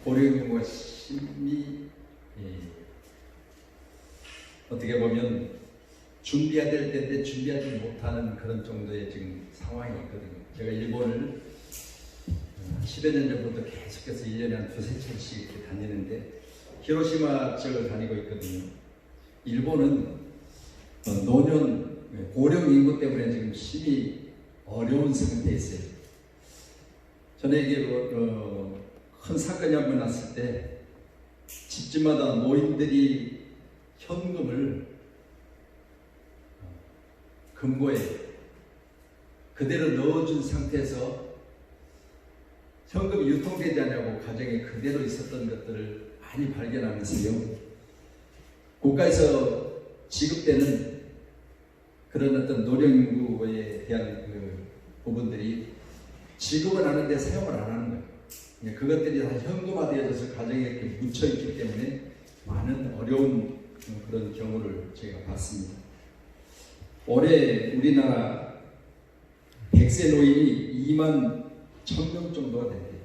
고령인구가 심히 어떻게 보면 준비해야 될 때인데 준비하지 못하는 그런 정도의 지금 상황이 있거든요. 제가 일본을 10여 년 전부터 계속해서 1년에 한 두세 차례씩 이렇게 다니는데 히로시마 지역을 다니고 있거든요. 일본은 노년 고령 인구 때문에 지금 심히 어려운 상태에 있어요. 전에 큰 사건이 한번 났을 때 집집마다 노인들이 현금을 금고에 그대로 넣어준 상태에서 현금이 유통되지 않냐고 가정에 그대로 있었던 것들을 많이 발견하면서요. 국가에서 지급되는 그런 어떤 노령인구에 대한 그 부분들이 지급은 하는데 사용을 안 하는 거예요. 그것들이 다 현금화되어져서 가정에 이렇게 묻혀있기 때문에 많은 어려운 그런 경우를 제가 봤습니다. 올해 우리나라 100세 노인이 2만 1000명 정도가 된대요.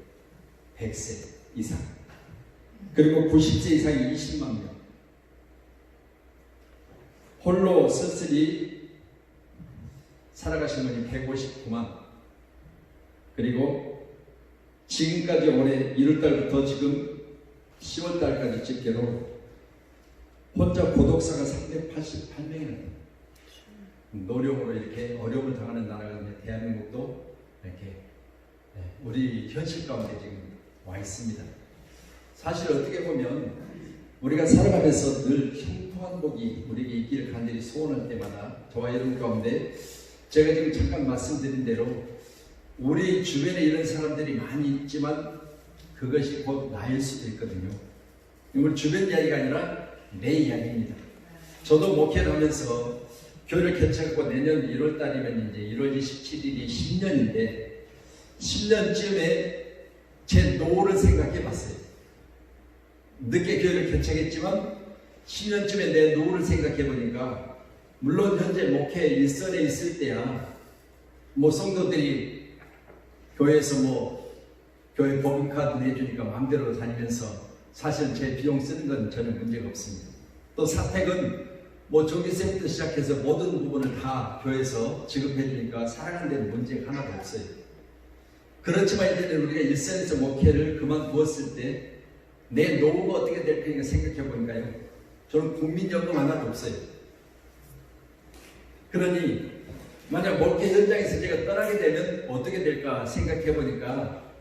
100세 이상. 그리고 90세 이상이 20만 명. 홀로 쓸쓸히 살아가신 분이 159만. 그리고 지금까지 올해 1월달부터 지금 10월달까지 집계로 혼자 고독사가 388명이나 노령으로 이렇게 어려움을 당하는 나라가 대한민국도 이렇게 우리 현실 가운데 지금 와 있습니다. 사실 어떻게 보면 우리가 살아가면서 늘 형통한 복이 우리에게 있기를 간절히 소원할 때마다 저와 여러분 가운데 제가 지금 잠깐 말씀드린 대로 우리 주변에 이런 사람들이 많이 있지만 그것이 곧 나일 수도 있거든요. 이건 주변 이야기가 아니라 내 이야기입니다. 저도 목회를 하면서 교회를 개척하고 내년 1월 달이면 이제 1월 27일이 10년인데 10년쯤에 제 노후를 생각해 봤어요. 늦게 교회를 개척했지만 10년쯤에 내 노후를 생각해 보니까 물론 현재 목회 일선에 있을 때야 성도들이 교회에서 교회 법인카드 내주니까 마음대로 다니면서 사실 제 비용 쓰는 건 전혀 문제가 없습니다. 또 사택은 전기세부터 시작해서 모든 부분을 다 교회에서 지급해 주니까 살아가는 데는 문제가 하나도 없어요. 그렇지만 이제는 우리가 일선에서 목회를 그만두었을 때 내 노후가 어떻게 될 거니까 생각해 보니까요. 저는 국민연금 하나도 없어요. 그러니 만약 목회 현장에서 제가 떠나게 되면 어떻게 될까 생각해 보니까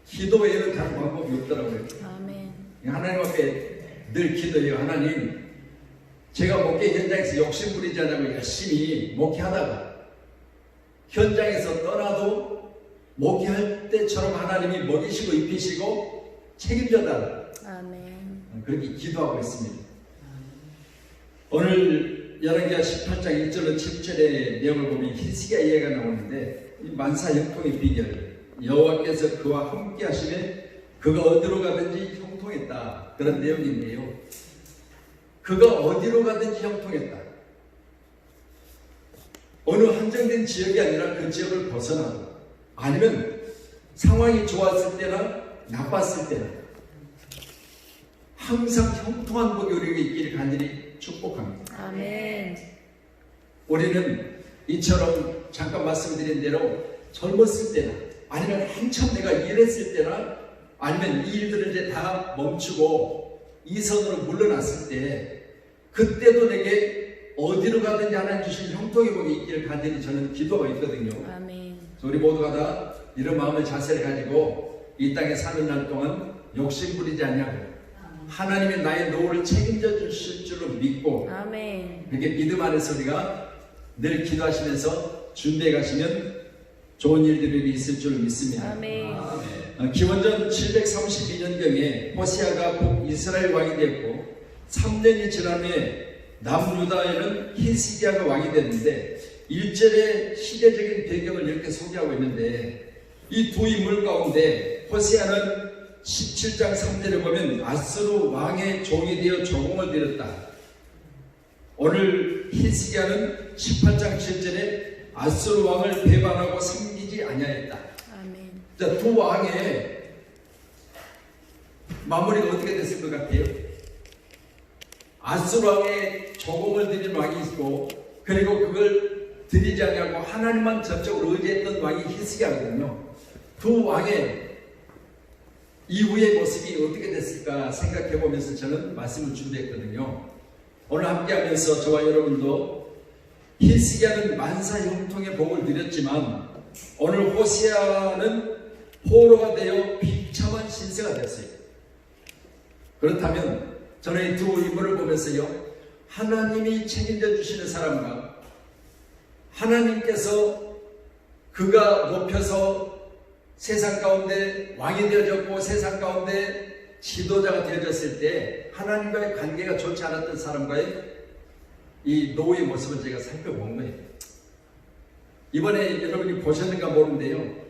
기도 외에는 다른 방법이 없더라고요. 아멘. 하나님 앞에 늘 기도해요. 하나님, 제가 목회 현장에서 욕심부리지 않고 열심히 목회하다가 현장에서 떠나도 목회할 때처럼 하나님이 먹이시고 입히시고 책임져달라. 아멘. 그렇게 기도하고 있습니다. 오늘 열왕기하 18장 1절로 7절의 내용을 보면 히스기야 이야기가 나오는데 만사 형통의 비결, 여호와께서 그와 함께 하시면 그가 어디로 가든지 형통했다, 그런 내용인데요. 그가 어디로 가든지 형통했다. 어느 한정된 지역이 아니라 그 지역을 벗어나고 아니면 상황이 좋았을 때나 나빴을 때나 항상 형통한 복이 우리에게 있기를 간절히 축복합니다. 아멘. 우리는 이처럼 잠깐 말씀드린 대로 젊었을 때나 아니면 한참 내가 일했을 때나 아니면 이 일들을 이제 다 멈추고 이선으로 물러났을 때 그때도 내게 어디로 가든지 하나님 주신 형통의 복이 있기를 간절히 저는 기도하고 있거든요. 아멘. 우리 모두가 다 이런 마음의 자세를 가지고 이 땅에 사는 날 동안 욕심 부리지 않냐고 하나님이 나의 노후를 책임져 주실 줄로 믿고 아멘. 그렇게 믿음 안에서 우리가 늘 기도하시면서 준비해 가시면 좋은 일들이 있을 줄 믿습니다. 아멘. 기원전 732년경에 호세아가 북이스라엘 왕이 되었고 3년이 지난 후에 남유다에는 히스기야가 왕이 됐는데 1절의 시대적인 배경을 이렇게 소개하고 있는데 이 두 인물 가운데 호세아는 17장 3절에 보면 아스루 왕의 종이 되어 조공을 드렸다. 오늘 히스기야는 18장 7절에 아스루 왕을 배반하고 섬기지 아니하였다. 아멘. 자, 두 왕의 마무리가 어떻게 됐을 것 같아요? 아수르 왕의 조공을 드린 왕이 있고, 그리고 그걸 드리지 않냐고 하나님만 전적으로 의지했던 왕이 히스기야거든요. 두 왕의 이후의 모습이 어떻게 됐을까 생각해 보면서 저는 말씀을 준비했거든요. 오늘 함께하면서 저와 여러분도 히스기야는 만사 형통의 복을 누렸지만 오늘 호세아는 포로가 되어 비참한 신세가 됐어요. 그렇다면 저는 이 두 인물을 보면서요, 하나님이 책임져 주시는 사람과 하나님께서 그가 높여서 세상 가운데 왕이 되어졌고 세상 가운데 지도자가 되어졌을 때 하나님과의 관계가 좋지 않았던 사람과의 이 노후의 모습을 제가 살펴본 거예요. 이번에 여러분이 보셨는가 모르는데요,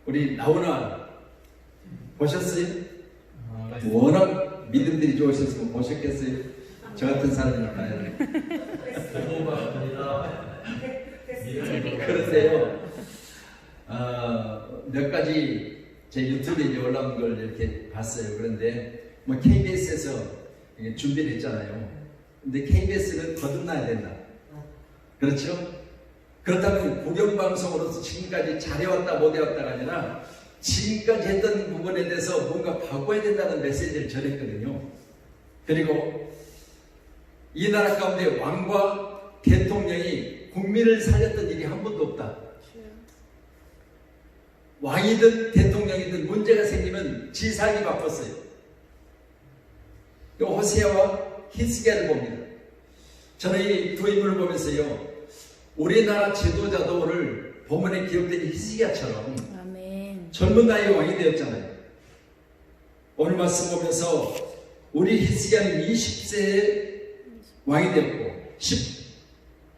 우리 나훈아 보셨어요? 워낙 믿음들이 좋으셔서 보셨겠어요? 저 같은 사람이니까요. 그런데요, 몇 가지 제 유튜브에 이제 올라온 걸 이렇게 봤어요. 그런데 KBS에서 준비를 했잖아요. 근데 KBS는 거듭나야 된다. 그렇죠? 그렇다면 국영방송으로서 지금까지 잘해왔다 못해왔다가 아니라 지금까지 했던 부분에 대해서 뭔가 바꿔야 된다는 메시지를 전했거든요. 그리고 이 나라 가운데 왕과 대통령이 국민을 살렸던 일이 한 번도 없다. 왕이든 대통령이든 문제가 생기면 지상이 바꿨어요. 호세아와 히스기야를 봅니다. 저는 이 두 인물을 보면서요, 우리나라 지도자도 오늘 본문에 기록된 히스기야처럼 아멘. 젊은 나이에 왕이 되었잖아요. 오늘 말씀 보면서 우리 히스기야는 20세에 왕이 되었고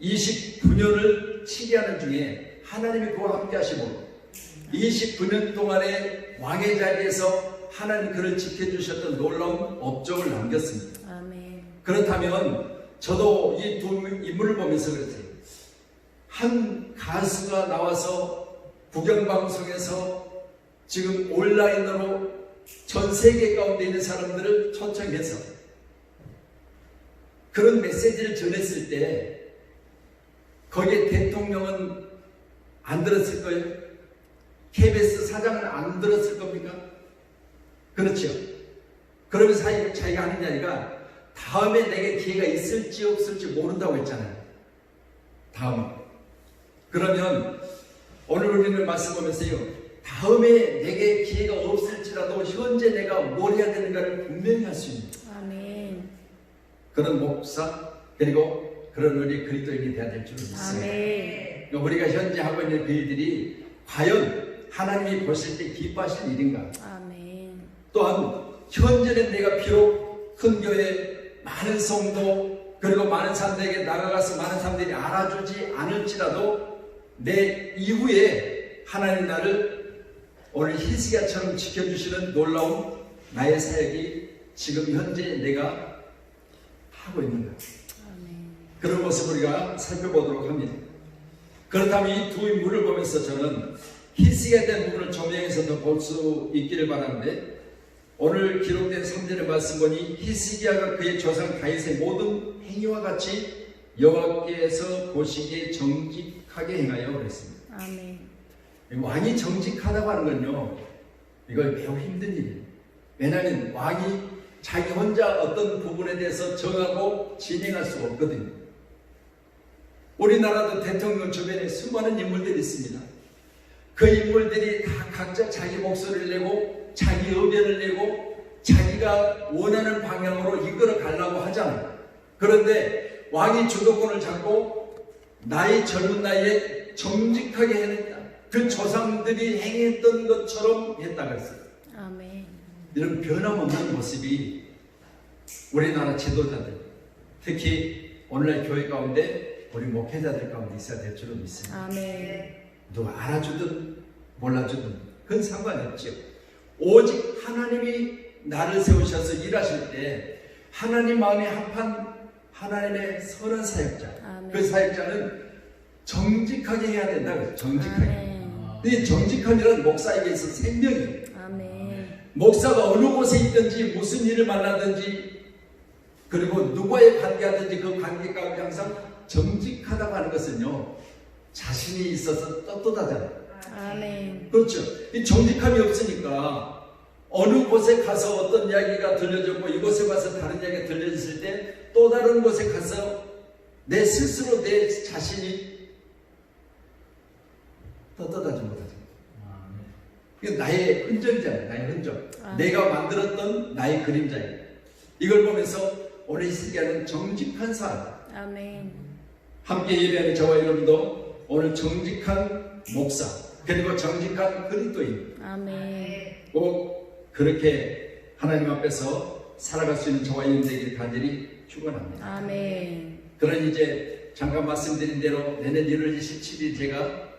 29년을 치리하는 중에 하나님이 그와 함께 하시고 29년 동안의 왕의 자리에서 하나님 그를 지켜주셨던 놀라운 업적을 남겼습니다. 아멘. 그렇다면 저도 이 두 인물을 보면서 그랬어요. 한 가수가 나와서 국영방송에서 지금 온라인으로 전 세계 가운데 있는 사람들을 초청해서 그런 메시지를 전했을 때 거기에 대통령은 안 들었을 거예요? KBS 사장은 안 들었을 겁니까? 그렇죠. 그러면서 자기가 하는 게 아니라 다음에 내게 기회가 있을지 없을지 모른다고 했잖아요. 다음에. 그러면 오늘 우리는 말씀 보면서요, 다음에 내게 기회가 없을지라도 현재 내가 뭘 해야 되는가를 분명히 할 수 있는 아멘. 그런 목사 그리고 그런 우리 그리스도인이 되어야 될 줄 믿습니다. 아멘. 우리가 현재 하고 있는 그 일들이 과연 하나님이 보실 때 기뻐하실 일인가? 아멘. 또한 현재는 내가 비록 큰 교회 많은 성도 그리고 많은 사람들에게 나가가서 많은 사람들이 알아주지 않을지라도 내 이후에 하나님 나를 오늘 히스기야처럼 지켜주시는 놀라운 나의 사역이 지금 현재 내가 하고 있는가? 그런 모습을 우리가 살펴보도록 합니다. 그렇다면 이 두 인물을 보면서 저는 히스기야에 대한 부분을 조명해서 더 볼 수 있기를 바라는데, 오늘 기록된 3절의 말씀 보니 히스기야가 그의 조상 다윗의 모든 행위와 같이 여호와께서 보시기에 정직하게 행하여 그랬습니다. 아멘. 왕이 정직하다고 하는 건요, 이거 매우 힘든 일이에요. 왜냐하면 왕이 자기 혼자 어떤 부분에 대해서 정하고 진행할 수가 없거든요. 우리나라도 대통령 주변에 수많은 인물들이 있습니다. 그 인물들이 다 각자 자기 목소리를 내고 자기 의견을 내고 자기가 원하는 방향으로 이끌어 가려고 하잖아요. 그런데 왕이 주도권을 잡고 나이 젊은 나이에 정직하게 해냈다. 그 조상들이 행했던 것처럼 했다고 했어요. 아멘. 이런 변함없는 모습이 우리나라 지도자들, 특히 오늘날 교회 가운데 우리 목회자들 가운데 있어야 될 줄로 믿습니다. 아멘. 누가 알아주든 몰라주든 그건 상관이 없죠. 오직 하나님이 나를 세우셔서 일하실 때 하나님 마음에 합한 하나님의 선한 사역자, 아멘. 그 사역자는 정직하게 해야 된다. 정직하게. 이 정직함이란 목사에게 있어서 생명이에요. 아멘. 목사가 어느 곳에 있든지 무슨 일을 만나든지 그리고 누구와의 관계하든지 그 관계 가운데 항상 정직하다고 하는 것은요, 자신이 있어서 떳떳하잖아요. 아멘. 그렇죠. 이 정직함이 없으니까 어느 곳에 가서 어떤 이야기가 들려졌고 이곳에 가서 다른 이야기가 들려졌을 때 또 다른 곳에 가서 내 스스로 내 자신이 떳떳하지 못하죠. 이게 나의 흔적이잖아요. 나의 흔적. 내가 만들었던 나의 그림자예요. 이걸 보면서 오늘 이 시간은 정직한 삶. 아멘. 함께 예배하는 저와 여러분도 오늘 정직한 목사 그리고 정직한 그리스도인 아멘. 꼭 그렇게 하나님 앞에서 살아갈 수 있는 저와 여러분에게 간절히 축원합니다. 아멘. 그런 이제 잠깐 말씀드린 대로 내년 1월 27일 제가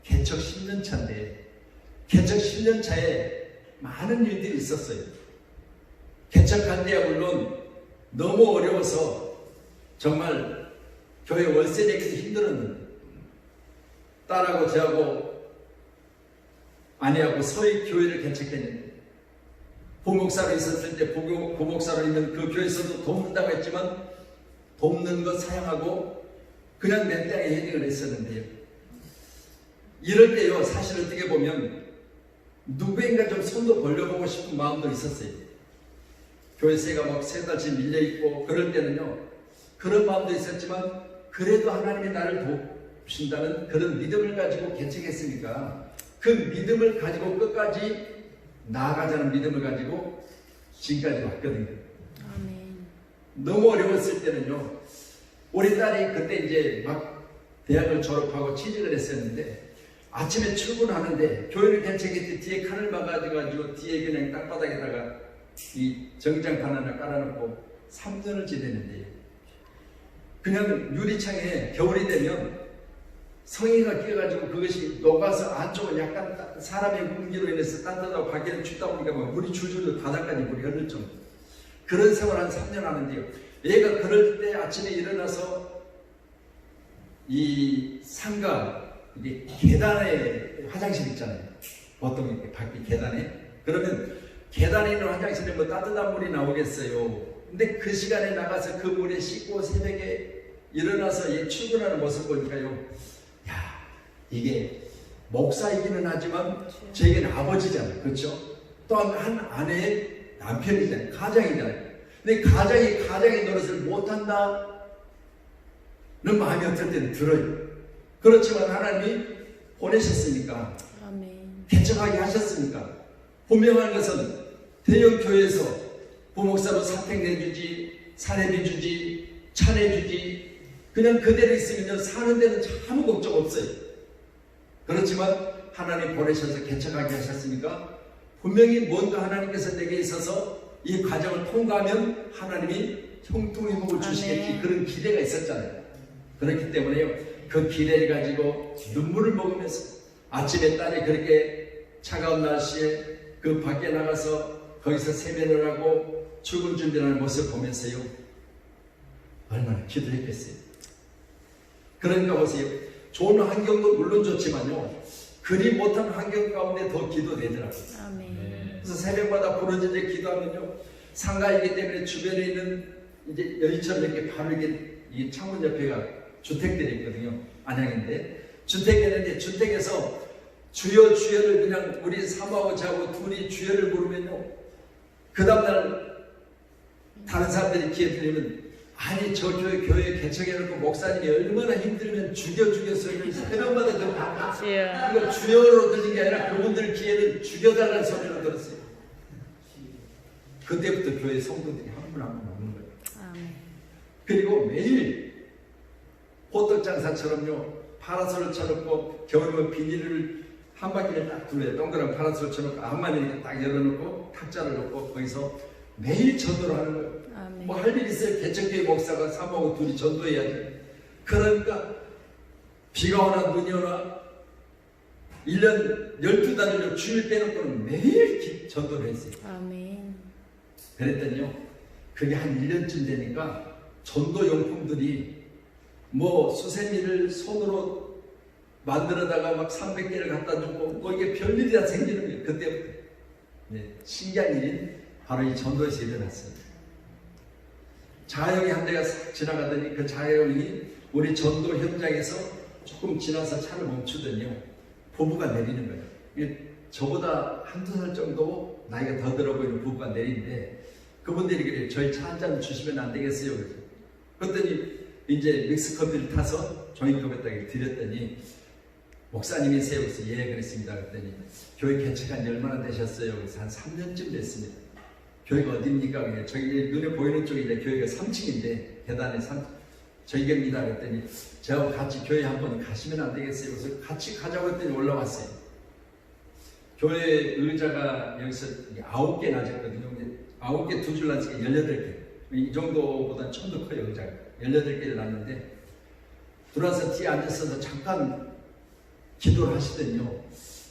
개척 10년 차인데 개척 10년 차에 많은 일들이 있었어요. 개척한 데야 물론 너무 어려워서 정말 교회 월세 내기도 힘들었는데 딸하고 저하고 아내하고 서희 교회를 개척했는데 부목사로 있었을 때 부목사로 있는 그 교회에서도 돕는다고 했지만 돕는 것 사양하고 그냥 내 땅에 헤딩을 했었는데요. 이럴 때요 사실 어떻게 보면 누구인가 좀 손도 벌려보고 싶은 마음도 있었어요. 교회세가 막 3달씩 밀려있고 그럴 때는요 그런 마음도 있었지만 그래도 하나님이 나를 돕신다는 그런 믿음을 가지고 개척했으니까 그 믿음을 가지고 끝까지 나아가자는 믿음을 가지고 지금까지 왔거든요. 아멘. 너무 어려웠을 때는요 우리 딸이 그때 이제 막 대학을 졸업하고 취직을 했었는데 아침에 출근하는데 교회를 개척했을 때 뒤에 칸을 막아가지고 뒤에 그냥 땅바닥에다가 이 정장판 하나 깔아놓고 3년을 지냈는데요. 그냥 유리창에 겨울이 되면 성의가 끼어가지고 그것이 녹아서 안쪽은 약간 사람의 공기로 인해서 따뜻하고 밖에는 춥다 보니까 막 물이 줄줄 바닥까지 물이 흐를 정도. 그런 생활 한 3년 하는데요. 얘가 그럴 때 아침에 일어나서 이 상가 이게 계단에 화장실 있잖아요. 보통 이렇게 밖에 계단에 그러면 계단에 있는 화장실에 뭐 따뜻한 물이 나오겠어요. 근데 그 시간에 나가서 그 물에 씻고 새벽에 일어나서 얘 출근하는 모습 보니까요. 야, 이게 목사이기는 하지만 저에게는 아버지잖아요. 그렇죠? 또한 한 아내의 남편이잖아요. 가장이잖아요. 근데 가장의 노릇을 못한다는 마음이 어떨 때는 들어요. 그렇지만 하나님이 보내셨으니까 아멘. 개척하게 하셨으니까 분명한 것은 대형 교회에서 부목사로 사택 내주지 사례비 주지 차례 주지 그냥 그대로 있으면 사는 데는 아무 걱정 없어요. 그렇지만 하나님 보내셔서 개척하게 하셨으니까 분명히 뭔가 하나님께서 내게 있어서 이 과정을 통과하면 하나님이 형통의 복을 주시겠지 그런 기대가 있었잖아요. 그렇기 때문에요 그 기대를 가지고 눈물을 먹으면서 아침에 딸이 그렇게 차가운 날씨에 그 밖에 나가서 거기서 세면을 하고 출근 준비하는 모습을 보면서요 얼마나 기도했겠어요. 그러니까 보세요. 좋은 환경도 물론 좋지만요 그리 못한 환경 가운데 더 기도되더라고요. 아멘. 그래서 새벽마다 부르짖어 기도하면요 상가이기 때문에 주변에 있는 이제 여의처럼 이렇게 바로 이렇게 이 창문 옆에가 주택들이 있거든요. 안양인데 주택이었는데 주택에서 주여 주여를 그냥 우리 사모하고 저하고 둘이 주여를 부르면요 그 다음날 다른 사람들이 귀에 들리면 아니 저 교회 개척해놓고 목사님이 얼마나 힘들면 죽여 소리를 새벽마다 듣고 이거 주여로 들린 게 아니라 그분들 귀에는 죽여달라는 소리로 들었어요. 그때부터 교회 성도들이 한 분 한 분 오는 거예요. 아멘. 그리고 매일 호떡장사처럼요 파라솔을 쳐놓고 겨울이면 비닐을 한 바퀴를 딱 둘러요. 동그란 파라솔을 쳐놓고 앞만 이렇게 딱 열어놓고 탁자를 놓고 거기서 매일 전도를 하는 거예요. 아멘. 뭐 할 일 있어요. 개척교회 목사가 사모하고 둘이 전도해야지. 그러니까 비가 오나 눈이 오나 1년 12달을 주일 빼놓고는 매일 전도를 했어요. 아멘. 그랬더니요 그게 한 1년쯤 되니까 전도용품들이 뭐 수세미를 손으로 만들어다가 막 300개를 갖다 주고 뭐 이게 별일이 다 생기는 거예요. 그때부터 네, 신기한 일이 바로 이 전도에서 일어났습니다. 자영이 한 대가 싹 지나가더니 그 자영이 우리 전도 현장에서 조금 지나서 차를 멈추더니요, 부부가 내리는 거예요. 이게 저보다 한두 살 정도 나이가 더 들어 보이는 부부가 내리는데, 그분들이 그래요. 저희 차 한 잔 주시면 안 되겠어요? 그랬더니 이제 믹스커피를 타서 종이컵에다가 드렸더니, 목사님이세요? 그래서 예, 그랬습니다. 그랬더니 교회 개척한 지 얼마나 되셨어요? 그래서 한 3년쯤 됐습니다. 교회가 어디입니까? 그냥 저기 눈에 보이는 쪽에 이제 교회가 3층인데 계단에 저희입니다. 그랬더니 저하고 같이 교회 한번 가시면 안 되겠어요? 그래서 같이 가자고 했더니 올라왔어요. 교회 의자가 여기서 9개 낮았거든요. 9개 두 줄 낮으니까 18개. 이 정도보다 좀 더 커요, 의자가. 18개를 놨는데, 들어와서 뒤에 앉아서 잠깐 기도를 하시더니요,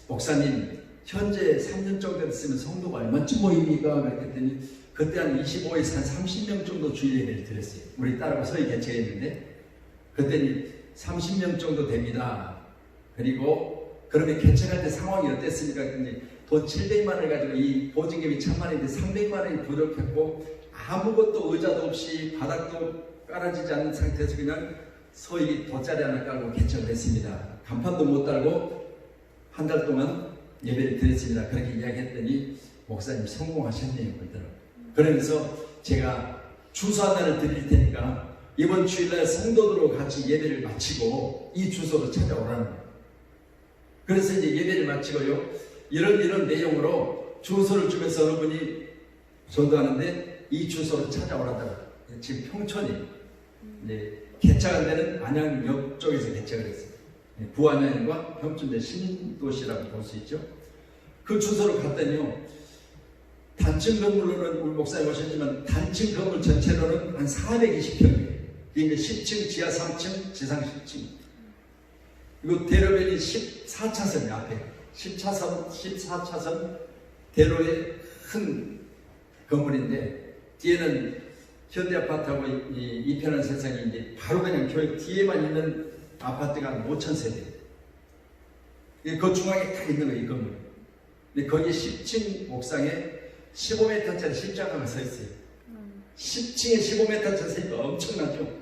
목사님, 현재 3년 정도 됐으면 성도가 얼마쯤 모입니까? 그랬더니, 그때 한 25에서 한 30명 정도 주일 예배를 드렸어요. 우리 딸하고 서희 개척했는데, 그랬더니 30명 정도 됩니다. 그리고, 그러면 개척할 때 상황이 어땠습니까? 그랬더니, 돈 700만 원을 가지고 이 보증금이 1000만 원인데 300만 원이 부족했고, 아무것도 의자도 없이 바닥도 깔아지지 않는 상태에서 그냥 서희 돗자리 하나 깔고 개척을 했습니다. 간판도 못 달고 한 달 동안 예배를 드렸습니다. 그렇게 이야기했더니 목사님 성공하셨네요. 그러더라고요. 그러면서 제가 주소 하나를 드릴 테니까 이번 주일날 성도들하고 같이 예배를 마치고 이 주소로 찾아오라는 거예요. 그래서 이제 예배를 마치고요, 이런 내용으로 주소를 주면서 어느 분이 전도하는데 이 주소로 찾아오라더라고요. 지금 평촌이 개척한 데는 안양역 쪽에서 개척을 했어요. 부안양과 평촌대 신도시라고 볼 수 있죠. 그 주소로 갔더니요, 단층 건물로는 우리 목사님 오셨지만 단층 건물 전체로는 한 420평이에요. 이게 10층, 지하 3층, 지상 10층. 이거 대로변이 14차선이에요. 앞에 14차선 대로의 큰 건물인데, 뒤에는 현대아파트하고 이편한 세상이 이제 바로 그냥 교회 뒤에만 있는 아파트가 한 5,000세대. 그 중앙에 딱 있는 거예요, 이 건물. 근데 거기 10층 옥상에 15m짜리 십자가가 서 있어요. 10층에 15m짜리 서 있으니까 엄청나죠.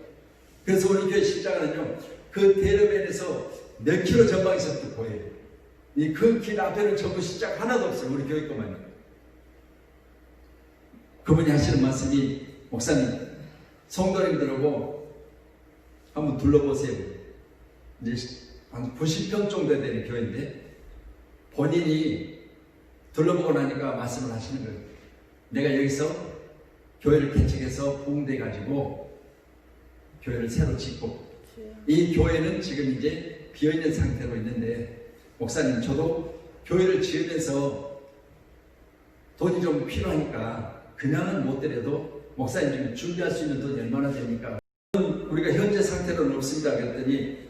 그래서 우리 교회 십자가는요, 그 대로변에서 몇 킬로 전방에서부터 보여요. 그 길 앞에는 전부 십자가 하나도 없어요. 우리 교회 것만요. 그분이 하시는 말씀이, 목사님, 성도님들하고 한번 둘러보세요. 이제 한 90평 정도 되는 교회인데, 본인이 둘러보고 나니까 말씀을 하시는 거예요. 내가 여기서 교회를 개척해서 부흥돼 가지고 교회를 새로 짓고, 이 교회는 지금 이제 비어있는 상태로 있는데, 목사님, 저도 교회를 지으면서 돈이 좀 필요하니까 그냥은 못 드려도 목사님 지금 준비할 수 있는 돈이 얼마나 됩니까? 우리가 현재 상태로는 없습니다. 그랬더니,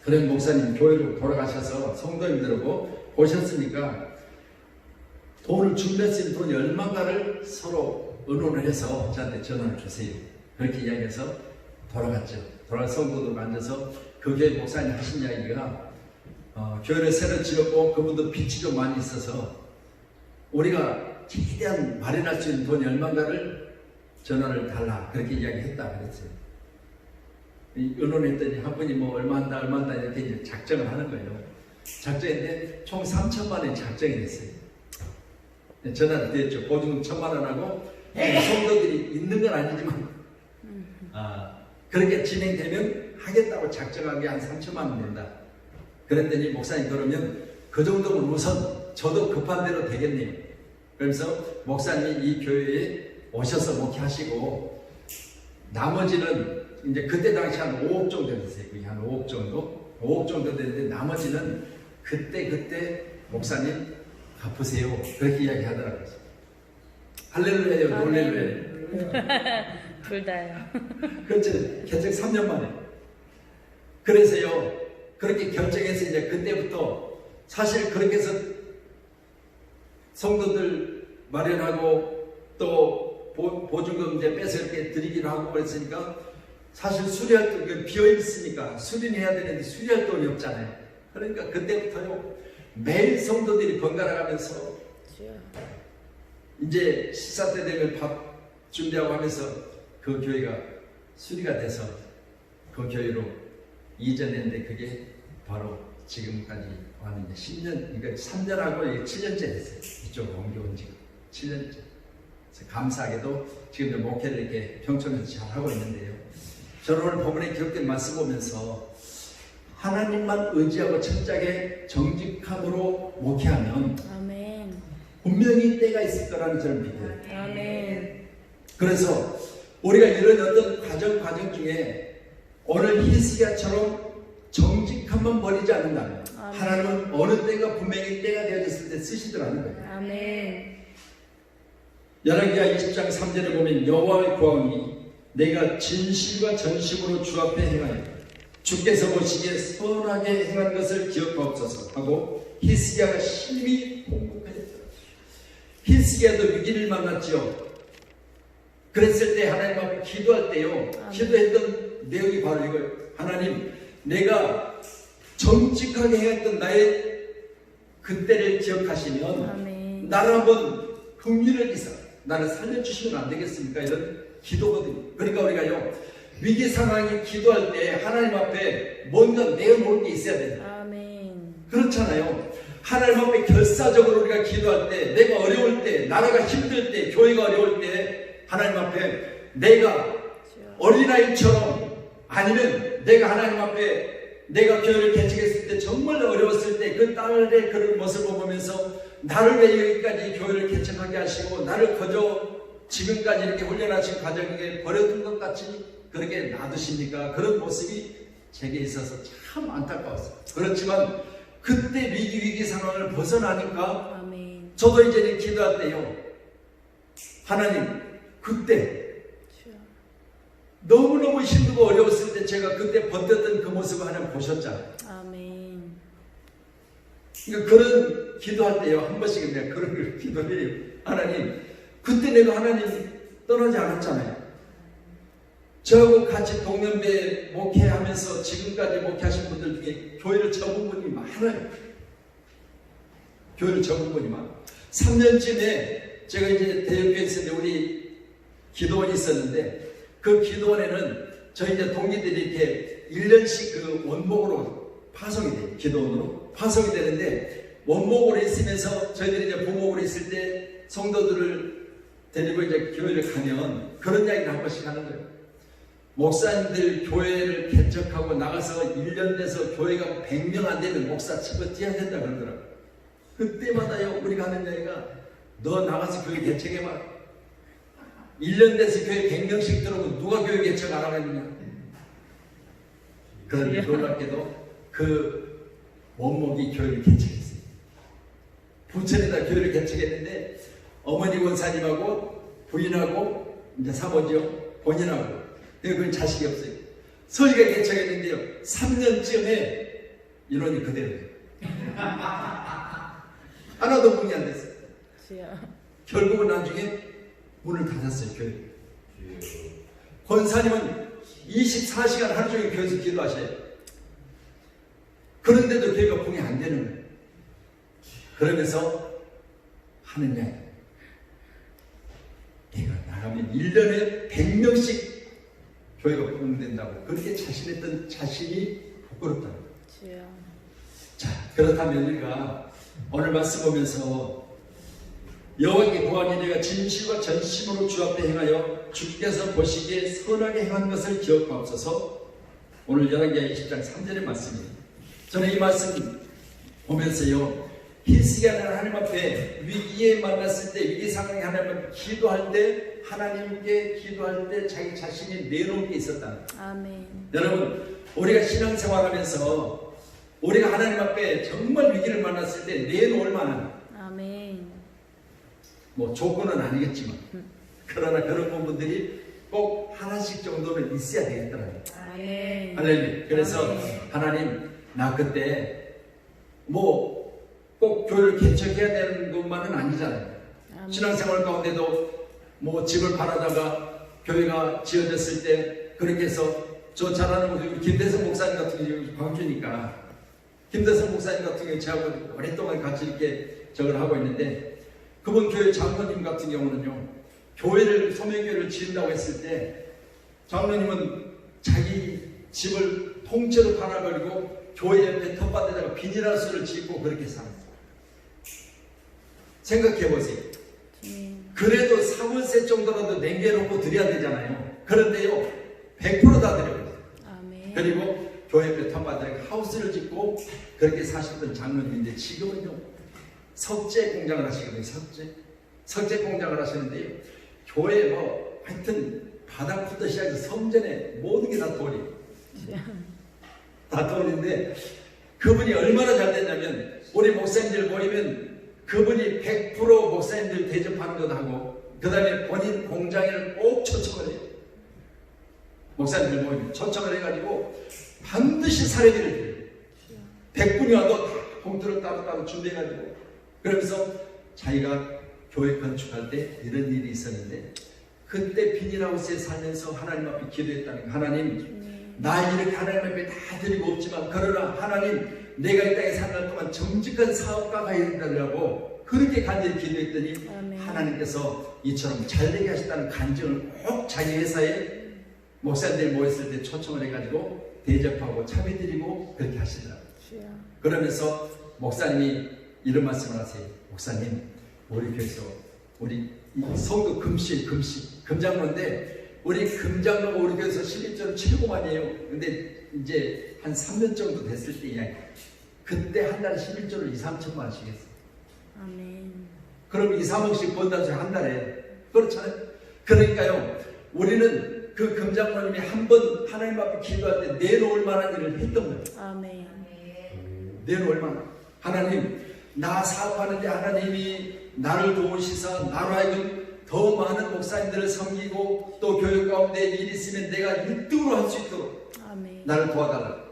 그래 목사님 교회로 돌아가셔서 성도님들하고 보셨으니까 돈을 준비할 수 있는 돈이 얼마인가를 서로 의논을 해서 저한테 전화를 주세요. 그렇게 이야기해서 돌아갔죠. 돌아가서 성도들 앉아서 그 교회 목사님 하신 이야기가, 교회를 새로 지었고 그분도 빚이 좀 많이 있어서 우리가 최대한 마련할 수 있는 돈이 얼마인가를 전화를 달라, 그렇게 이야기했다 그랬어요. 의논했더니 한 분이 뭐 얼마 한다 이렇게 이제 작정을 하는 거예요. 작정인데 총 3천만 원이 작정이 됐어요. 전화를 드렸죠. 보증금 1,000만 원하고 성도들이 있는 건 아니지만 그렇게 진행되면 하겠다고 작정한 게 한 3천만 원 된다. 그랬더니 목사님, 그러면 그 정도면 우선 저도 급한 대로 되겠네요. 그러면서 목사님이 이 교회에 오셔서 목회하시고, 나머지는 이제 그때 당시 한 5억 정도 됐어요. 거의 한 5억 정도? 5억 정도 됐는데 나머지는 그때 목사님 갚으세요. 그렇게 이야기 하더라고요. 할렐루야요, 놀렐루야요. 둘 다요. 그렇죠. 개척 3년 만에. 그래서요, 그렇게 결정해서 이제 그때부터 사실 그렇게 해서 성도들 마련하고 또 보증금 이제 뺏어 이렇게 드리기로 하고 그랬으니까 사실 수리할 돈, 비어있으니까 수리해야 되는데 수리할 돈이 없잖아요. 그러니까 그때부터요, 매일 성도들이 번갈아 가면서 이제 식사 때 되면 밥 준비하고 하면서 그 교회가 수리가 돼서 그 교회로 이전했는데 그게 바로 지금까지 왔는데 10년, 그러니까 3년하고 7년째 됐어요. 이쪽으로 옮겨온 지금 7년째. 그래서 감사하게도 지금 이제 목회를 이렇게 평촌에서 잘 하고 있는데요. 저는 오늘 본문에 기록된 말씀 보면서 하나님만 의지하고 철저하게 정직함으로 목회하면 아멘. 분명히 때가 있을 거라는 저는 믿어요. 아멘. 그래서 우리가 이런 어떤 과정 중에 오늘 히스기야처럼 정직함만 버리지 않는다면 아멘. 하나님은 어느 때가 분명히 때가 되어졌을 때 쓰시더라는 거예요. 아멘. 열왕기하 20장 3절에 보면 여호와의 구하오니 내가 진실과 전심으로 주 앞에 행하여 주께서 보시기에 선하게 행한 것을 기억하옵소서 하고 히스기야가 심히 통곡하였다. 히스기야도 위기를 만났지요. 그랬을 때 하나님 앞에 기도할 때요, 기도했던 내용이 바로 이거예요. 하나님, 내가 정직하게 행했던 나의 그때를 기억하시면 아멘. 나를 한번 긍휼을 기사 나를 살려주시면 안 되겠습니까? 이런 기도거든요. 그러니까 우리가요, 위기 상황에 기도할 때 하나님 앞에 뭔가 내어놓을 게 있어야 돼요. 아멘. 그렇잖아요. 하나님 앞에 결사적으로 우리가 기도할 때, 내가 어려울 때, 나라가 힘들 때, 교회가 어려울 때 하나님 앞에 내가 어린아이처럼, 아니면 내가 하나님 앞에 내가 교회를 개척했을 때 정말 어려웠을 때 그 딸의 그런 모습을 보면서 나를 왜 여기까지 교회를 개척하게 하시고 나를 그저 지금까지 이렇게 훈련하신 과정에 버려둔 것 같이 그렇게 놔두십니까? 그런 모습이 제게 있어서 참 안타까웠어요. 그렇지만 그때 위기 상황을 벗어나니까 아멘. 저도 이제는 기도할 때요, 하나님, 그때 주여. 너무너무 힘들고 어려웠을 때 제가 그때 버텼던 그 모습을 하나님 보셨잖아요. 아멘. 그러니까 그런 기도할 때요, 한 번씩 내가 그런 걸 기도해요. 하나님, 그때 내가 하나님 떠나지 않았잖아요. 저하고 같이 동년배 목회하면서 지금까지 목회하신 분들 중에 교회를 접은 분이 많아요. 교회를 접은 분이 많아요. 3년쯤에 제가 이제 대형교회에 있었는데 우리 기도원이 있었는데 그 기도원에는 저희 이제 동기들이 이렇게 1년씩 그 원목으로 파송이 돼요. 기도원으로 파송이 되는데 원목으로 있으면서 저희들이 이제 부목으로 있을 때 성도들을 데리고 이제 교회를 가면 그런 이야기를 한 번씩 하는 거예요. 목사님들 교회를 개척하고 나가서 1년 돼서 교회가 100명 안 되면 목사 집어 뛰어야 된다 그러더라고요. 그때마다요, 우리가 하는 이야기가 너 나가서 교회 개척해봐. 1년 돼서 교회 100명씩 들어오면 누가 교회 개척 안 하겠느냐. 그런데 놀랍게도 그 원목이 교회를 개척했어요. 부천에다 교회를 개척했는데 어머니 원사님하고 부인하고 이제 사모죠, 본인하고 그 자식이 없어요. 서희가 개척했는데요, 3년쯤에 인원이 그대로예요. 하나도 문이 안 됐어요. 주여. 결국은 나중에 문을 닫았어요, 교회. 권사님은 24시간 하루 종일 교회에서 기도하셔요. 그런데도 교회가 붕이 안 되는 거예요. 그러면서 하는 이야기, 내가 나가면 1년에 100명씩 교회가 부흥된다고 그렇게 자신했던 자신이 부끄럽다는 거예요. 주여. 자, 그렇다면 우리가 오늘 말씀 보면서 여호와께 구하니 내가 진실과 전심으로 주 앞에 행하여 주께서 보시기에 선하게 행한 것을 기억하옵소서. 오늘 열왕기하 20장 3절의 말씀이에요. 저는 이 말씀 보면서요, 히스기야는 하나님 앞에 위기에 만났을 때, 위기 상황에 하나님 앞에 기도할 때, 하나님께 기도할 때 자기 자신이 내놓은 게 있었다. 아멘. 여러분, 우리가 신앙생활하면서 우리가 하나님 앞에 정말 위기를 만났을 때 내놓을 만한, 아멘. 뭐 조건은 아니겠지만, 그러나 그런 부분들이 꼭 하나씩 정도는 있어야 되겠더라고요. 아멘. 할렐루야. 그래서 아멘. 하나님, 나 그때 뭐 꼭 교회를 개척해야 되는 것만은 아니잖아요. 아멘. 신앙생활 가운데도 뭐 집을 바라다가 교회가 지어졌을 때 그렇게 해서 저 잘하는 분들, 김대성 목사님 같은 경우 광주니까 김대성 목사님 같은 경우 저하고 오랫동안 같이 이렇게 저걸 하고 있는데 그분 교회 장로님 같은 경우는요, 교회를 소명교회를 지은다고 했을 때 장로님은 자기 집을 통째로 팔아버리고 교회 옆에 텃밭에다가 비닐하우스를 짓고 그렇게 살았어요. 생각해 보세요. 그래도 사물세 정도라도 남겨놓고 드려야 되잖아요. 그런데요, 100%다 드려요. 아멘. 그리고 교회 옆에 텃밭에 하우스를 짓고 그렇게 사셨던 장로님인데 지금은요, 석재 공장을 하시거든요. 석재 공장을 하시는데요, 교회 뭐 하여튼 바닥부터 시작해서 성전에 모든 게 다 돌이, 다 돌인데 그분이 얼마나 잘 됐냐면, 우리 목사님들 모이면 그분이 100% 목사님들 대접하는 것 하고, 그 다음에 본인 공장에는 꼭 초청을 해요. 목사님들 모이면 초청을 해가지고 반드시 사례비를 드려요. 100분이 와도 다 봉투를 따로따로 준비해가지고, 그러면서 자기가 교회 건축할 때 이런 일이 있었는데, 그때 비닐하우스에 살면서 하나님 앞에 기도했다는 거예요. 하나님, 나 이렇게 하나님 앞에 다 드리고 없지만, 그러나 하나님, 내가 이 땅에 사는 동안 정직한 사업가가 해달라고 그렇게 간절히 기도했더니, 아멘. 하나님께서 이처럼 잘되게 하셨다는 간증을 꼭 자기 회사에 목사님들이 모였을 때 초청을 해가지고 대접하고 차비드리고 그렇게 하시더라고요. 그러면서 목사님이 이런 말씀을 하세요. 목사님, 우리 교회에서 우리 성도 금장로인데 우리 금장로가 우리 교회에서 11조를 최고 많이 해요. 근데 이제 한 3년 정도 됐을 때 이야기, 그때 한 달에 11조를 2, 3천만 원씩 했어요. 아멘. 그럼 2, 3억씩 번다는 소리 한 달에. 그렇잖아요. 그러니까요, 우리는 그 금장로님이 한 번 하나님 앞에 기도할 때 내놓을 만한 일을 했던 거예요. 아멘. 내놓을 만한. 하나님, 나 사업하는데 하나님이 나를 도우시사 나로 하여금 더 많은 목사님들을 섬기고 또 교육 가운데 일이 있으면 내가 1등으로 할 수 있도록 아멘. 나를 도와달라.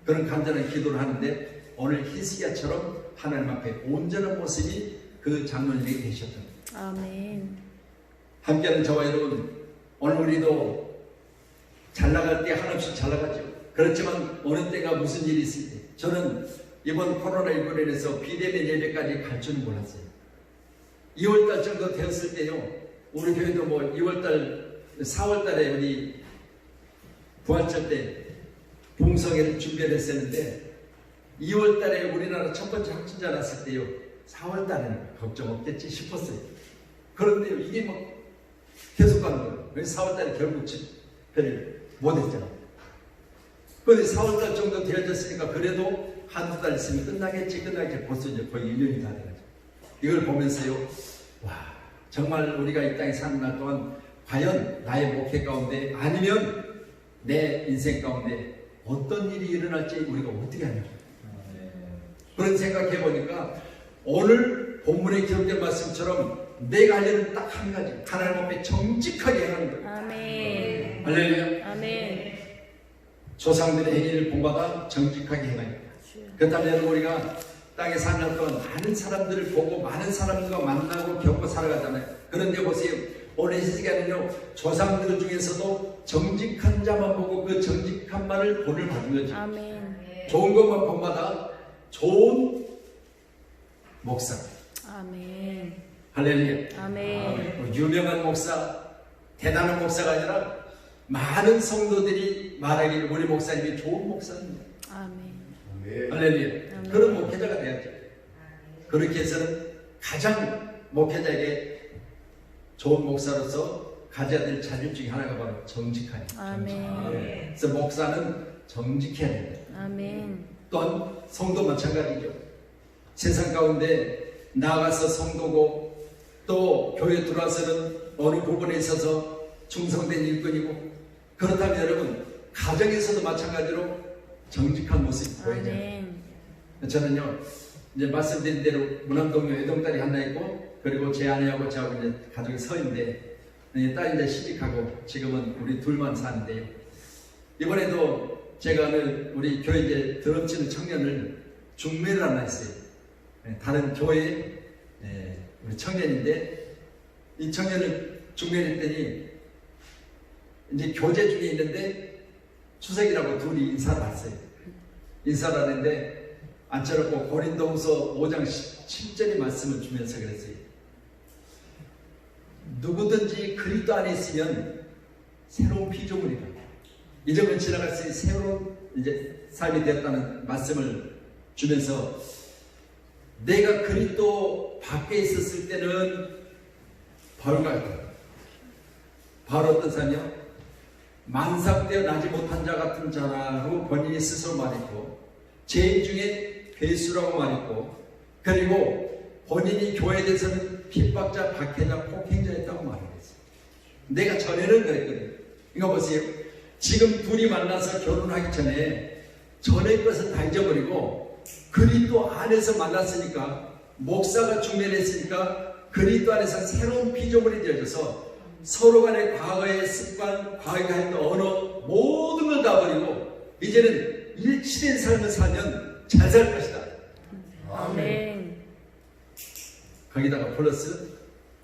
그런 간절한 기도를 하는데, 오늘 히스기야처럼 하나님 앞에 온전한 모습이 그 장로님에게 계셨던 거예요. 아멘. 함께하는 저와 여러분, 오늘 우리도 잘 나갈 때 한없이 잘 나가죠. 그렇지만 어느 때가 무슨 일이 있을 때, 저는 이번 코로나19로 인해서 비대면 예배까지 갈 줄은 몰랐어요. 2월달 정도 되었을 때요, 우리 교회도 뭐 2월달, 4월달에 우리 부활절 때 봉성회를 준비를 했었는데, 2월달에 우리나라 첫 번째 확진자 났을 때요, 4월달에는 걱정 없겠지 싶었어요. 그런데요, 이게 뭐 계속 가는 거예요. 그래서 4월달에 결국 집회를 못했잖아요. 그런데 4월달 정도 되어졌으니까 그래도 한두 달 있으면 끝나겠지. 벌써 이제 거의 1년이 다 돼가지고. 이걸 보면서요, 와, 정말 우리가 이 땅에 사는 날 동안 과연 나의 목회 가운데 아니면 내 인생 가운데 어떤 일이 일어날지 우리가 어떻게 하냐. 그런 생각해 보니까 오늘 본문에 기록된 말씀처럼 내가 할 일은 딱 한 가지, 하나님 앞에 정직하게 하는 거예요. 아멘. 할렐루야. 아멘. 조상들의 행위를 본받아 정직하게 행하겠다. 그렇다면 우리가 땅에 사는 동안 많은 사람들을 보고 많은 사람들과 만나고 겪고 살아가잖아요. 그런데 보세요, 오늘 히스기야는요, 조상들 중에서도 정직한 자만 보고 그 정직한만을 본을 받은 거죠. 아멘. 좋은 것만 본받아 좋은 목사. 아멘. 할렐루야. 아멘. 유명한 목사, 대단한 목사가 아니라 많은 성도들이 말하기를 우리 목사님이 좋은 목사입니다. 아멘. 할렐루야. 아멘. 그런 목회자가 돼야죠. 그렇게 해서는 가장 목회자에게 좋은 목사로서 가져야 될 자질 중에 하나가 바로 정직하게. 아멘. 그래서 목사는 정직해야 됩니다. 아멘. 또한 성도 마찬가지죠. 세상 가운데 나가서 성도고 또 교회 들어와서는 어느 부분에 있어서 충성된 일꾼이고, 그렇다면 여러분 가정에서도 마찬가지로 정직한 모습이 보여져요. 아멘. 저는요, 이제 말씀드린 대로 무남동네 외동딸이 하나 있고, 그리고 제 아내하고 저하고 이제 가족이 서인데, 딸이 이제 시집가고 지금은 우리 둘만 사는데요. 이번에도 제가 우리 교회 이제 드럼치는 청년을 중매를 하나 했어요. 다른 교회 우리 청년인데, 이 청년을 중매를 했더니 이제 교제 중에 있는데 추석이라고 둘이 인사를 왔어요. 인사를 하는데 앉혀놓고 고린도후서 5장 7절의 말씀을 주면서 그랬어요. 누구든지 그리스도 안에 있으면 새로운 피조물이다. 이전은 지나갔으니 새로운 이제 삶이 되었다는 말씀을 주면서 내가 그리스도 밖에 있었을 때는 바울과 같다. 바로 어떤 사람이요? 만삭되어 나지 못한 자 같은 자라고 본인이 스스로 말했고 죄인 중에 괴수라고 말했고 그리고 본인이 교회에 대해서는 핍박자, 박해자, 폭행자였다고 말했어요. 내가 전에는 그랬거든요. 이거 보세요. 지금 둘이 만나서 결혼하기 전에 것은 다 잊어버리고 그리스도 안에서 만났으니까 목사가 중매했으니까 그리스도 안에서 새로운 피조물이 되어져서 서로 간의 과거의 습관, 과거에 했던 언어 모든 걸 다 버리고 이제는 일치된 삶을 살면 잘 살 것이다. 아멘. 거기다가 플러스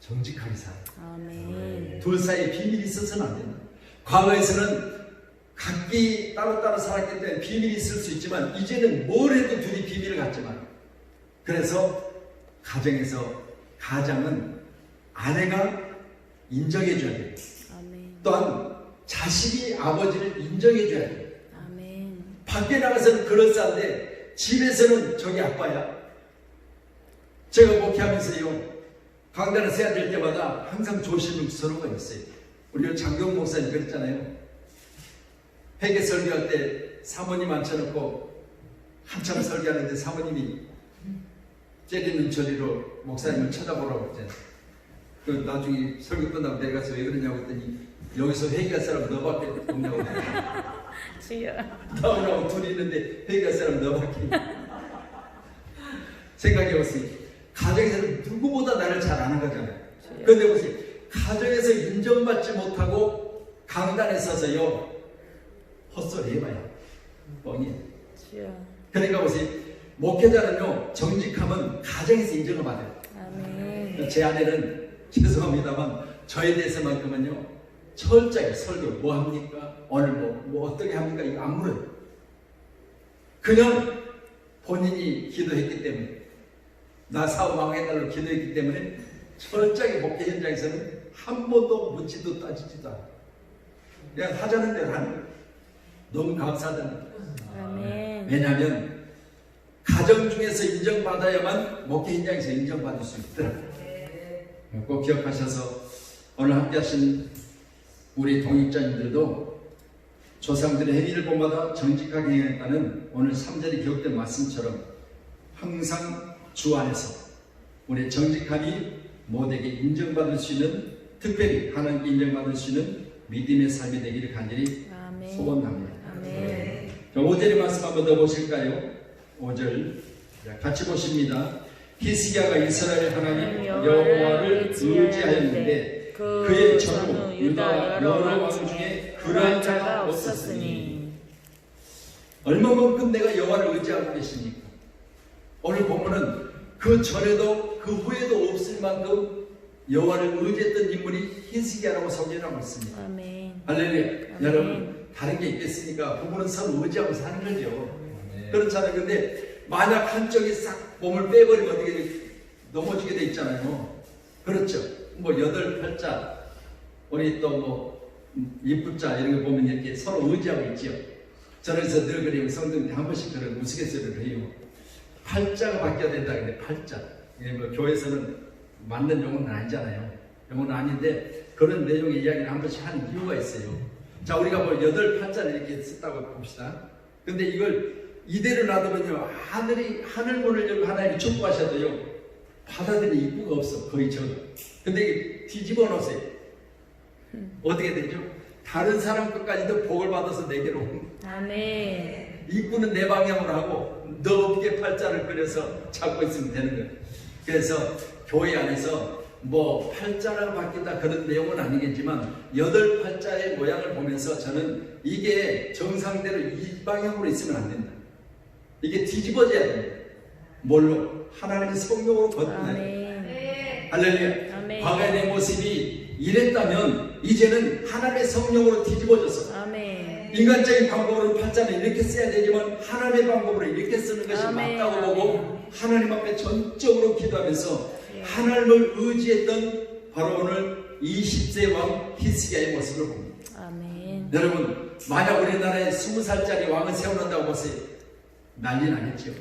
정직하게 살아. 아멘. 둘 사이에 비밀이 있어서는 안 된다. 과거에서는 각기 따로따로 살았기 때문에 비밀이 있을 수 있지만 이제는 뭘 해도 둘이 비밀을 갖지만 그래서 가정에서 가장은 아내가 인정해줘야 돼요. 아멘. 또한 자식이 아버지를 인정해줘야 돼요. 아멘. 밖에 나가서는 그럴싸한데 집에서는 저기 아빠야. 제가 목회하면서요 강단을 써야 될 때마다 항상 조심스러운 거 있어요. 우리 장경 목사님 그랬잖아요. 회개 설교할 때 사모님 앉혀놓고 한참 설교하는데 사모님이 째리는 저리로 목사님을 쳐다보라고 했잖아요. 그 나중에 설교 끝나고 내가서 왜 그러냐고 했더니 여기서 회개할 사람 너밖에 없냐고 주여. 나오라고 둘이 있는데 회개할 사람 너밖에 생각해보세요. 가정에서는 누구보다 나를 잘 아는 거잖아요. 그런데 보세요. 가정에서 인정받지 못하고 강단에 서서요 헛소리 해봐요. 뻥이에요. 주여. 그러니까 보세요. 목회자는요 정직하면 가정에서 인정을 받아요. 아멘. 제 아내는 죄송합니다만 저에 대해서만큼은요 철저하게 설교 뭐 합니까? 오늘 뭐 어떻게 합니까? 이거 안 물어요. 그냥 본인이 기도했기 때문에 나 사업 망해달라고 기도했기 때문에 철저하게 목회 현장에서는 한 번도 묻지도 따지지도 않아요. 그냥 하자는 대로 하는 거예요. 너무 감사하다는 거예요. 아멘. 왜냐하면 가정 중에서 인정받아야만 목회 현장에서 인정받을 수 있더라고요. 꼭 기억하셔서 오늘 함께 하신 우리 동역자님들도 조상들의 행위를 본마다 정직하게 행했다는 오늘 3절이 기록된 말씀처럼 항상 주 안에서 우리의 정직함이 모두에게 인정받을 수 있는 특별히 하나님께 인정받을 수 있는 믿음의 삶이 되기를 간절히 아멘. 소원합니다. 아멘. 5절의 말씀 한번 더 보실까요? 5절 같이 보십니다. 히스기야가 이스라엘 하나님 여호와를 의지하였는데 그의 전후 유다 여러 왕 중에 그러한 자가 없었으니 얼마만큼 내가 여호와를 의지하고 계십니까? 오늘 보면은 그 전에도 그 후에도 없을 만큼 여호와를 의지했던 인물이 히스기야라고 소개하고 있습니다. 아멘. 할렐루야. 아멘. 여러분 다른 게 있겠습니까? 부부는 서로 의지하고 사는 거죠. 그렇잖아요. 근데 만약 한쪽이 싹 몸을 빼버리면 어떻게 넘어지게 돼 있잖아요. 그렇죠. 뭐 8, 8자 우리 또 뭐 이쁘자 이런 거 보면 이렇게 서로 의지하고 있죠. 저런서 늘 그래요. 성도님들 한 번씩 그런 우스갯소리를 해요. 팔자가 바뀌어야 된다. 근데 팔자. 뭐 교회에서는 맞는 용어는 아니잖아요. 용어는 아닌데 그런 내용의 이야기를 한 번씩 하는 이유가 있어요. 자, 우리가 뭐 8, 8자를 이렇게 썼다고 봅시다. 근데 이걸 이대로 놔두면요. 하늘문을 열고 하나님이 축복하셔도요. 받아들일 입구가 없어. 거의 저. 근데 이게 뒤집어 놓으세요. 어떻게 되죠? 다른 사람 것까지도 복을 받아서 내게로 아멘. 입구는 내 방향으로 하고 넓게 팔자를 그려서 잡고 있으면 되는 거예요. 그래서 교회 안에서 뭐 팔자가 바뀐다 그런 내용은 아니겠지만 8팔자의 모양을 보면서 저는 이게 정상대로 이 방향으로 있으면 안 된다. 이게 뒤집어져야 됩니다. 뭘로? 하나님의 성령으로 걷는 아멘. 할렐루야. 아멘. 과거의 내 모습이 이랬다면 이제는 하나님의 성령으로 뒤집어져서 아멘. 인간적인 방법으로 팔자는 이렇게 써야 되지만 하나님의 방법으로 이렇게 쓰는 것이 아멘. 맞다고 보고 하나님 앞에 전적으로 기도하면서 하나님을 의지했던 바로 오늘 20세 왕 히스기야의 모습을 봅니다. 아멘. 여러분, 만약 우리나라에 20살짜리 왕을 세워놓는다고 보세요. 난리 나겠죠.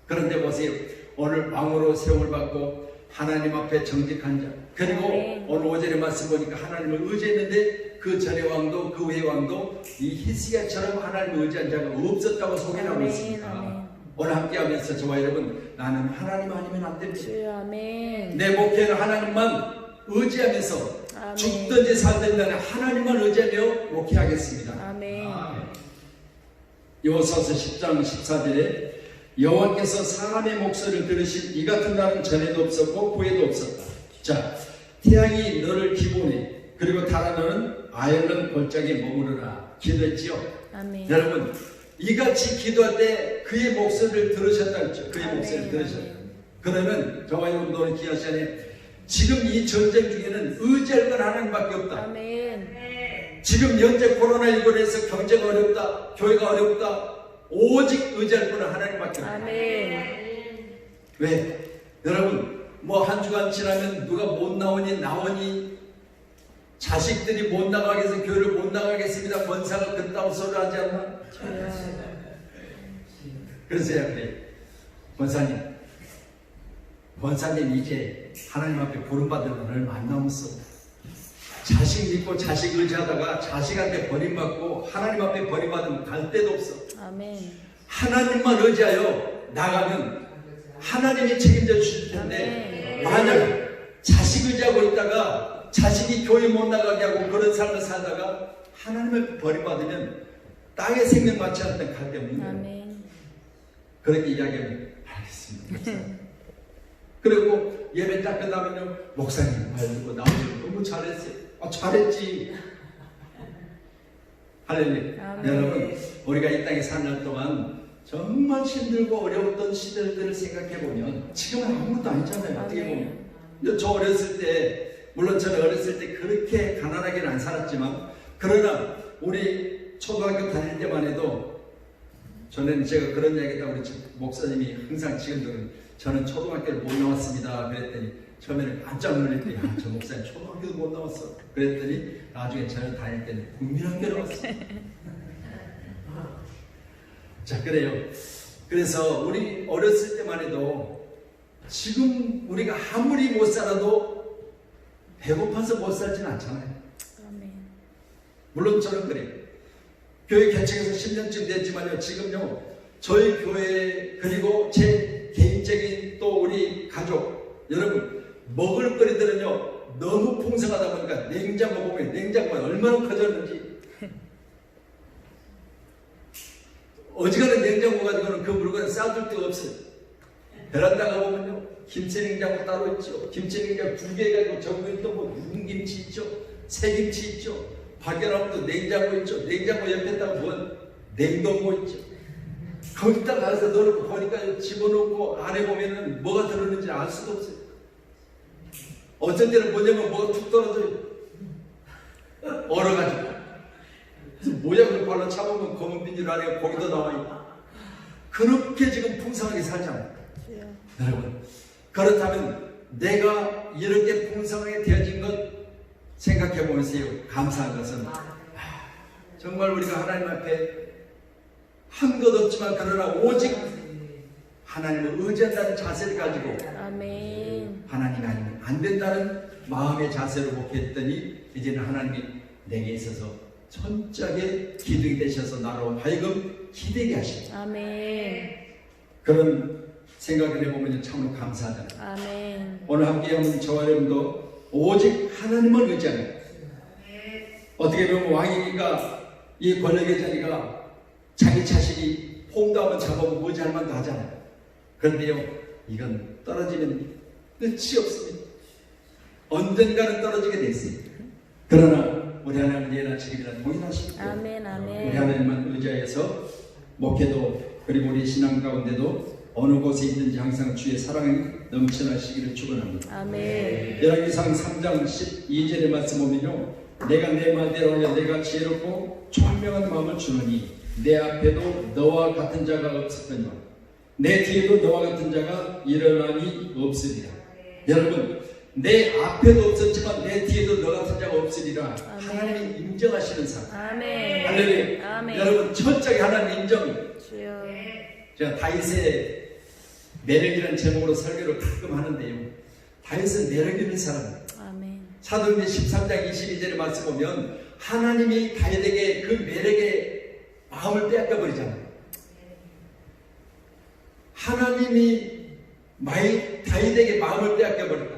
그런데 보세요. 오늘 왕으로 세움을 받고 하나님 앞에 정직한 자, 그리고 아멘. 오늘 오전에 말씀 보니까 하나님을 의지했는데 그 전의 왕도 그 후의 왕도 이 히스기야처럼 하나님을 의지한 자가 없었다고 소개하고 아멘. 있습니다. 아멘. 오늘 함께하면서 저와 여러분, 나는 하나님 아니면 안 됩니다. 주여 아멘. 내 목회는 하나님만 의지하면서 아멘. 죽든지 살든지 간에 하나님만 의지하며 목회하겠습니다. 아멘. 여호수아서 10장 14절에 여호와께서 사람의 목소리를 들으신 이 같은 날은 전에도 없었고 후에도 없었다. 자, 태양이 너를 기본해 그리고 달아너는 아열런 골짜기에 머무르라 기도했지요. 아멘. 여러분, 이같이 기도할 때 그의 목소리를 들으셨다 했죠. 그의 아멘. 목소리를 들으셨다. 그러면 저와 여러분도 오늘 기도할 시간에 지금 이 전쟁 중에는 의지할 건 하나님밖에 없다. 아멘. 지금 현재 코로나19에서 경제가 어렵다, 교회가 어렵다, 오직 의지할 분은 하나님밖에 없다. 아멘. 왜? 여러분, 뭐 한 주간 지나면 누가 못 나오니 나오니 자식들이 못 나가게 해서 교회를 못 나가겠습니다. 권사가 그따위 소리 하지 않나? 주여. 그러세요. 그래. 권사님 이제 하나님 앞에 부름받을 날 안 남았어. 자식 믿고 자식 의지하다가 자식한테 버림받고 하나님 앞에 버림받으면 갈 데도 없어. 아멘. 하나님만 의지하여 나가면 하나님이 책임져 주실 텐데, 만약 자식 의지하고 있다가 자식이 교회 못 나가게 하고 그런 삶을 살다가 하나님을 버림받으면 땅에 생명 맞지 않을 때 갈 데 없는 거예요. 아멘. 그렇게 이야기하면 알겠습니다. 그리고 예배 딱 끝나면요, 목사님 말 듣고 나오면 너무 잘했어요. 잘했지. 할렐루야. 아멘. 여러분, 우리가 이 땅에 사는 날 동안 정말 힘들고 어려웠던 시절들을 생각해 보면 지금은 아무것도 아니잖아요. 어떻게 보면. 근데 저 어렸을 때, 물론 저는 어렸을 때 그렇게 가난하게는 안 살았지만, 그러나 우리 초등학교 다닐 때만 해도, 전에는 제가 그런 이야기 했다고 우리 목사님이 항상 지금도 저는 초등학교를 못 나왔습니다. 그랬더니 처음에는 깜짝 놀랐더니 저 목사님 초등학교도 못 나왔어. 그랬더니 나중에 저는 다닐 때는 국민학교 나왔어. 자, 그래요. 그래서 우리 어렸을 때만 해도 지금 우리가 아무리 못 살아도 배고파서 못 살지는 않잖아요. 아멘. 물론 저는 그래요. 교회 개척해서 10년쯤 됐지만요, 지금요, 저희 교회 그리고 제 개인적인 또 우리 가족, 여러분, 먹을거리들은요 너무 풍성하다 보니까 냉장고 보면 냉장고가 얼마나 커졌는지, 어지간한 냉장고 가지고는 그 물건을 쌓아둘 데가 없어요. 베란다 가보면요, 김치 냉장고 따로 있죠. 김치 냉장고 2개 가지고 저기에 또뭐 윤김치 있죠, 새김치 있죠, 박연함도 냉장고 있죠. 냉장고 옆에다가 뭔 냉동고 있죠. 거기다 가서 넣어놓고 보니까 집어넣고 안에 보면은 뭐가 들었는지 알 수도 없어요. 어쩐 때는 뭐냐면 뭐가 툭 떨어져요. 얼어가지고. 그래서 모양을 발라 참으면 검은 비닐 안에 고기도 나와있고. 그렇게 지금 풍성하게 살잖아요. 여러분, 그렇다면 내가 이렇게 풍성하게 되어진 것 생각해 보세요. 감사한 것은 정말 우리가 하나님 앞에 한 것 없지만 그러나 오직 하나님을 의지한다는 자세를 가지고 아멘. 하나님 아니면 안 된다는 마음의 자세로 목했더니 이제는 하나님이 내게 있어서 천짝에 기둥이 되셔서 나로 하여금 기대게 하십니다. 아멘. 그런 생각을 해보면 참으로 감사하잖아요. 아멘. 오늘 함께하는 저와 여러분도 오직 하나님을 의지하는, 어떻게 보면 왕이니까 이 권력의 자리가 자기 자식이 홈도하면 잡아보고 의지할 만도 하잖아요. 그런데요, 이건 떨어지면 끝이 없습니다. 언젠가는 떨어지게 돼 있습니다. 그러나 우리 하나님은 예나 지금이나 동일하십니다. 아멘. 아멘. 우리 하나님만 의지하여서 목회도 그리고 우리 신앙 가운데도 어느 곳에 있든지 항상 주의 사랑이 넘쳐나시기를 축원합니다. 아멘. 열왕기상 3장 12절의 말씀 보면요, 내가 내 말대로 하여 내가 지혜롭고 총명한 마음을 주노니 내 앞에도 너와 같은 자가 없었거니와 내 뒤에도 너와 같은 자가 일어남이 없으리라. 여러분, 내 앞에도 없었지만 내 뒤에도 너 같은 자가 없으리라. 아멘. 하나님이 인정하시는 사람. 아멘. 할렐루야. 아멘. 여러분 철저하게 하나님 인정. 주여. 제가 다윗의 매력이라는 제목으로 설교를 가끔 하는데요. 다윗은 매력 있는 사람이에요. 아멘. 사도행전 13장 22절에 말씀 보면 하나님이 다윗에게 그 매력의 마음을 빼앗겨 버리잖아요. 하나님이 다윗에게 마음을 빼앗겨 버렸다.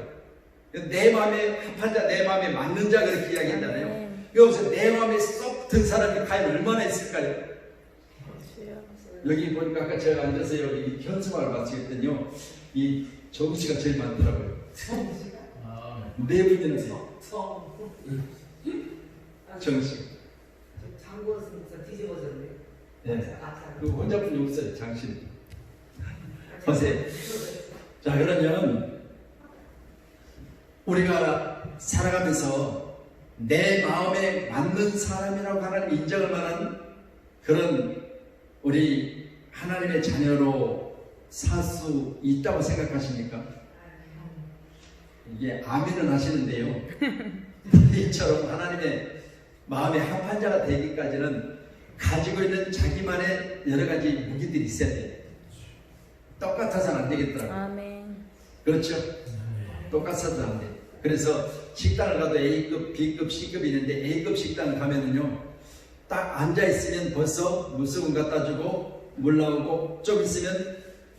내 마음에 합한 자, 내 마음에 맞는 자 그렇게 이야기했잖아요. 여기서 내 마음에 쏙 든 사람이 과연 얼마나 있을까요? 주여. 여기 보니까 아까 제가 앉아서 여기 현수막을 마치겠더니요. 이 정씨가 제일 많더라고요. 네 분이나 정씨. 장고였으니까 뒤집어졌네. 네. 그 혼자분이 없어요. 장신. 보세요. 자, 그러면 우리가 살아가면서 내 마음에 맞는 사람이라고 하나님 인정할 만한 그런 우리 하나님의 자녀로 살 수 있다고 생각하십니까? 이게 아멘은 하시는데요. 이처럼 하나님의 마음에 합한 자가 되기까지는 가지고 있는 자기만의 여러 가지 무기들이 있어야 돼요. 똑같아서는 안 되겠더라고요. 아멘. 그렇죠? 똑같아서는 안 돼요. 그래서 식당을 가도 A급, B급, C급이 있는데 A급 식당 가면은요, 딱 앉아있으면 벌써 물수건 갖다 주고 물 나오고 좀 있으면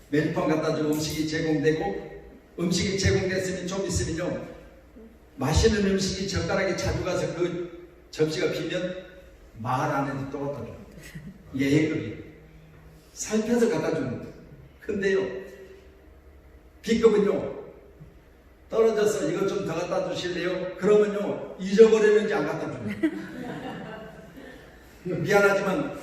메뉴판 갖다 주고 음식이 제공되고 음식이 제공됐으면 좀 있으면요, 맛있는 음식이 젓가락에 자주 가서 그 접시가 비면 말 안 해도 또 갖다 줘요. 이게 A급이에요. 살펴서 갖다 주는 거예요. 근데요, B급은요, 떨어져서 이것 좀 더 갖다 주실래요? 그러면요, 잊어버리는지 안 갖다 줘요. 미안하지만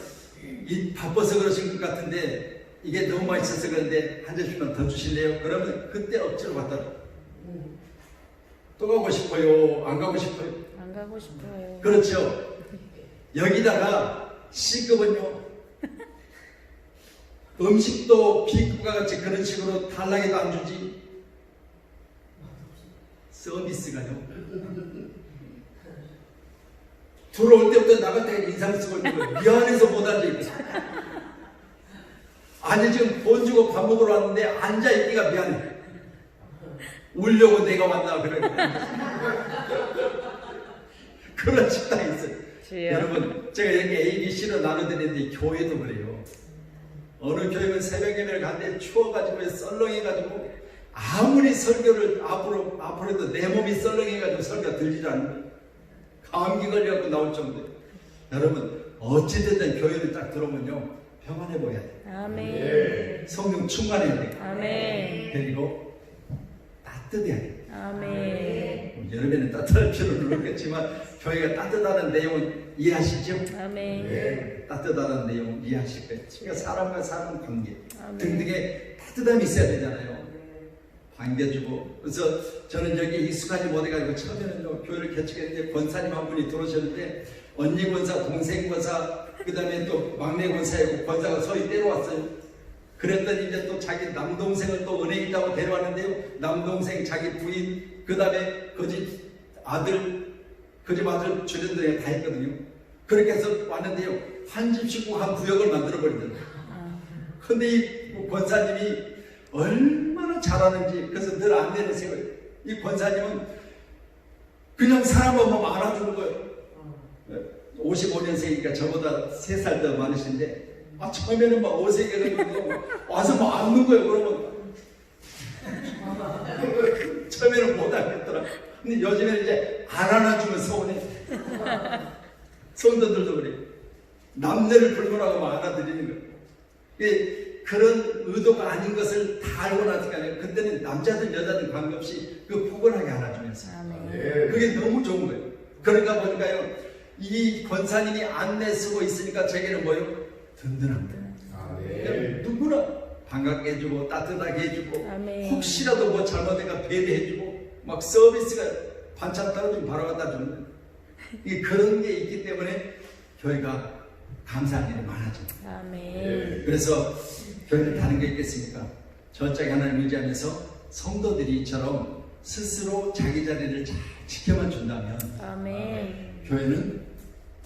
바빠서 그러신 것 같은데 이게 너무 맛있어서 그런데 한 접시만 더 주실래요? 그러면 그때 억지로 갖다 줘요. 또 가고 싶어요? 안 가고 싶어요? 안 가고 싶어요. 그렇죠. 여기다가 C급은요, 음식도 B급과 같이 그런 식으로 달라게도 안 주지, 서비스가요, 들어올 때부터 나갈 때 인상 쓰고 있는 거예요. 미안해서 못 앉아있고. 아니 지금 돈 주고 밥 먹으러 왔는데 앉아있기가 미안해. 울려고 내가 왔나 그래. 그런 식당이 있어요. 주여. 여러분, 제가 여기 A, B, C로 나눠드리는데 교회도 그래요. 어느 교회는 새벽 예배를 갔는데 추워가지고 썰렁해가지고 아무리 설교를 앞으로도 내 몸이 썰렁해가지고 설교가 들리지 않는 거예요. 감기 걸려갖고 나올 정도예요. 여러분, 어찌됐든 교회를 딱 들어오면요, 평안해 보여야 돼요. 아멘. 성령 충만해야 돼요. 아멘. 그리고 따뜻해야 돼요. 아멘. 여름에는 따뜻할 필요는 없겠지만 교회가 따뜻하다는 내용은 이해하시죠? 아멘. 따뜻하다는 내용 이해하실 거예요. 그러니까 사람과 사람 관계 아멘. 등등의 따뜻함이 있어야 되잖아요. 반겨주고. 그래서 저는 여기 익숙하지 못해가지고 처음에는요, 교회를 개척했는데 권사님 한 분이 들어오셨는데 언니 권사, 동생 권사, 그 다음에 또 막내 권사이고 권사가 서희 때려왔어요. 그랬더니 이제 또 자기 남동생을 또 은혜 있다고 데려왔는데요, 남동생, 자기 부인, 그 다음에 그 집 아들 주변들에 다 했거든요. 그렇게 해서 왔는데요, 한 집 식구 한 구역을 만들어 버리더라고요. 근데 이 권사님이 얼마나 잘하는지, 그래서 늘 안내를 세워요. 이 권사님은 그냥 사람 오면 알아주는 거예요. 55년생이니까 저보다 3살 더 많으신데, 처음에는 막 어색해가지고 와서 막 앉는 거예요. 그러면 처음에는 못 알겠더라. 근데 요즘에는 이제 안 안아주면 서운해. 성도들도 그래. 남녀를 불문하고 막 안아드리는 거예요. 그런 의도가 아닌 것을 다 알고 나니까 그때는 남자든 여자든 관계없이 그 포근하게 안아주면서, 아멘. 그게 너무 좋은 거예요. 그러니까 보니까요, 이 권사님이 안내 쓰고 있으니까 저에게는 뭐요? 든든합니다. 누구나 반갑게 해주고 따뜻하게 해주고, 아멘. 혹시라도 뭐 잘못해가 배려해주고, 막 서비스가 반찬 떨어지면 바로 갖다 주는 거예요. 그런 게 있기 때문에 교회가 감사할 일이 많아져. 아멘. 그래서 교회를 다른 게 있겠습니까? 저짝에 하나님 의지하면서 성도들이 이처럼 스스로 자기 자리를 잘 지켜만 준다면 아멘. 교회는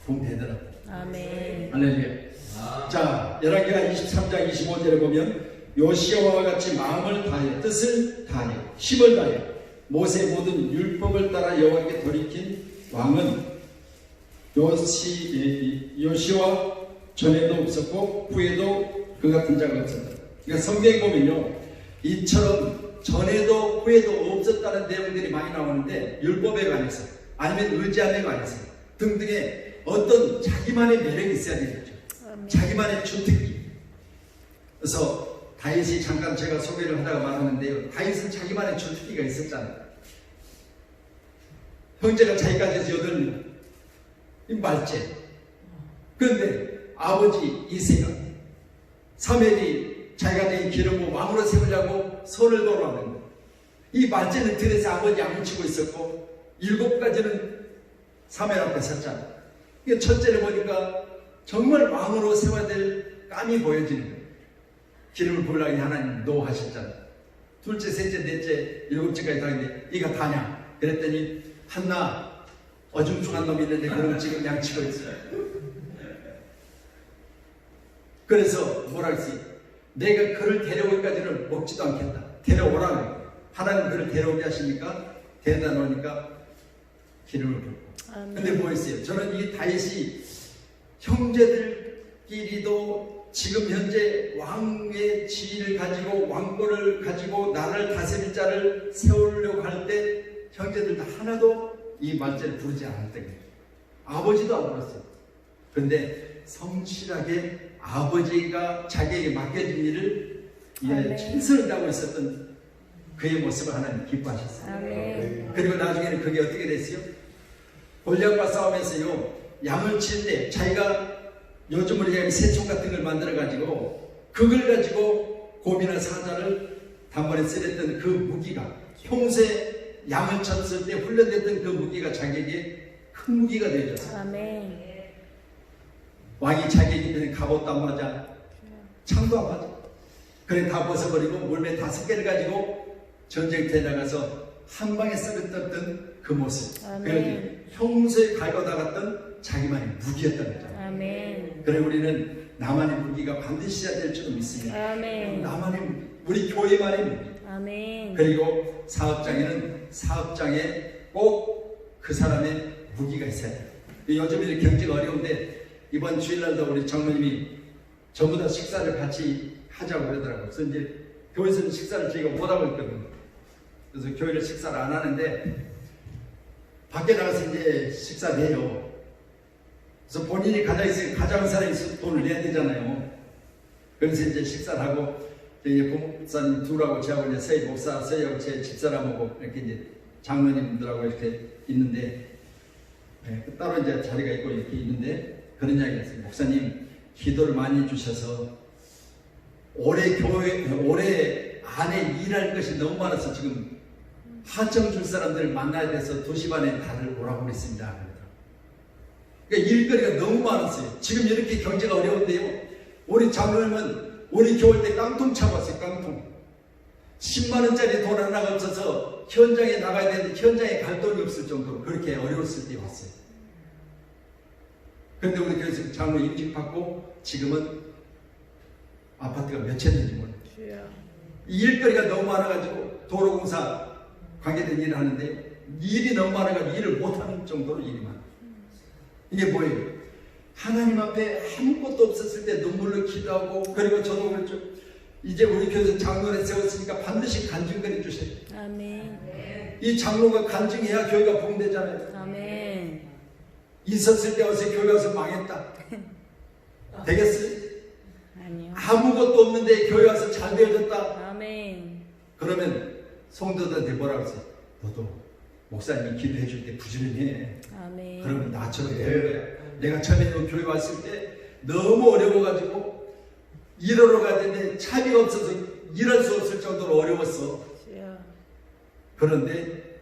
붕대더라고요. 아멘. 할렐루야. 자, 열왕기하 23장 25절에 보면 요시아와 같이 마음을 다하여 뜻을 다하여 힘을 다하여 모세의 모든 율법을 따라 여호와께 돌이킨 왕은 요시아 전에도 없었고 후에도 그 같은 자가 없었다. 그러니까 성경에 보면요, 이처럼 전에도 후에도 없었다는 내용들이 많이 나오는데 율법에 관해서 아니면 의지함에 관해서 등등의 어떤 자기만의 매력이 있어야 되겠죠. 자기만의 주특기. 그래서 다윗이 잠깐 제가 소개를 하다가 말하는데요, 다윗은 자기만의 주특기가 있었잖아요. 형제가 자기까지 해서 8명, 이 말째. 그런데 아버지 이새가 사무엘이 자기가 된 기름을 왕으로 세우려고 손을 돌아왔는데 이 말째는 들에서 아버지 양을 치고 있었고 7가지는 사무엘 앞에 섰잖아요. 이게 첫째를 보니까 정말 왕으로 세워야 될 감이 보여지는 거예요. 기름을 부으려니 하나님 노하셨잖아요. 둘째, 셋째, 넷째, 7째까지 다 했는데 이가 다냐? 그랬더니 한나 어중중한 놈이 있는데 그럼 지금 양치고 있어요. 그래서 뭐라 했어요? 내가 그를 데려오기까지는 먹지도 않겠다. 데려오라고. 하나님 그를 데려오게 하시니까 데려다 놓으니까 기름을 붓고. 근데 뭐 했어요? 저는 이 다윗이 형제들끼리도 지금 현재 왕의 지위를 가지고 왕권을 가지고 나라를 다스릴 자를 세우려고 할 때 형제들도 하나도 이 말째를 부르지 않았던 거예요. 아버지도 안 불렀어요. 그런데 성실하게 아버지가 자기에게 맡겨진 일을 최선을 다하고 있었던 그의 모습을 하나님 기뻐하셨어요. 아멘. 그리고 나중에는 그게 어떻게 됐어요? 골리앗과 싸우면서요, 양을 칠 때 자기가 요즘으로 얘기하면 새총 같은 걸 만들어 가지고 그걸 가지고 곰이나 사자를 단번에 쓰랬던 그 무기가 평소에 양을 쳤을 때 훈련됐던 그 무기가 자기에게 큰 무기가 되어졌어요. 아멘. 왕이 자기에게 있는 갑옷도 안 맞아, 창도 안 맞아. 그래 다 벗어버리고 물매 5개를 가지고 전쟁터에 나가서 한 방에 썰었던 그 모습. 그게 평소에 갈고 나갔던 자기만의 무기였다는 거죠. 아멘. 그래 우리는 나만의 무기가 반드시 해야 될 줄로 믿습니다. 아멘. 나만의 무기, 우리 교회만의 무기. 아멘. 그리고 사업장에는 사업장에 꼭 그 사람의 무기가 있어야 돼요. 요즘 이렇게 경제가 어려운데 이번 주일날도 우리 장로님이 전부 다 식사를 같이 하자고 그러더라고요. 그래서 이제 교회에서는 식사를 저희가 못하고 있거든요. 그래서 교회를 식사를 안 하는데 밖에 나가서 이제 식사를 해요. 그래서 본인이 가져간 사람이 돈을 내야 되잖아요. 그래서 이제 식사를 하고 저희 부목사님 둘하고 저하고 이제 서희 목사, 서희하고 제 집사람하고 이렇게 이제 장로님들하고 이렇게 있는데 따로 이제 자리가 있고 이렇게 있는데 그런 이야기가 있어요. 목사님 기도를 많이 해주셔서 올해 안에 일할 것이 너무 많아서 지금 하청 줄 사람들을 만나야 돼서 2시 반에 다들 오라고 그랬습니다. 그러니까 일거리가 너무 많았어요. 지금 이렇게 경제가 어려운데요, 우리 장로님은 우리 교회 때 깡통 차봤어요. 깡통 10만원짜리 돈 하나가 없어서 현장에 나가야 되는데 현장에 갈 돈이 없을 정도로 그렇게 어려웠을 때 왔어요. 그런데 우리 교회에서 장로 임직받고 지금은 아파트가 몇 채 되는지 몰라요. 이 일거리가 너무 많아가지고 도로공사 관계된 일을 하는데 일이 너무 많아가지고 일을 못하는 정도로 일이 많아요. 이게 뭐예요? 하나님 앞에 아무것도 없었을 때 눈물로 기도하고, 그리고 저도 그렇죠. 이제 우리 교회에서 장로를 세웠으니까 반드시 간증거리 주세요. 아멘. 이 장로가 간증해야 교회가 부흥되잖아요. 아멘. 있었을 때 어서 교회 와서 망했다. 되겠어요? 아니요. 아무것도 없는데 교회 와서 잘 되어졌다. 아멘. 그러면 성도들한테 뭐라고 했어요? 너도 목사님이 기도해 줄 때 부지런해. 아멘. 그러면 나처럼 되는 거야. 내가 처음에 교회 왔을 때 너무 어려워가지고 일하러 가야 되는데 차비가 없어서 일할 수 없을 정도로 어려웠어. 그런데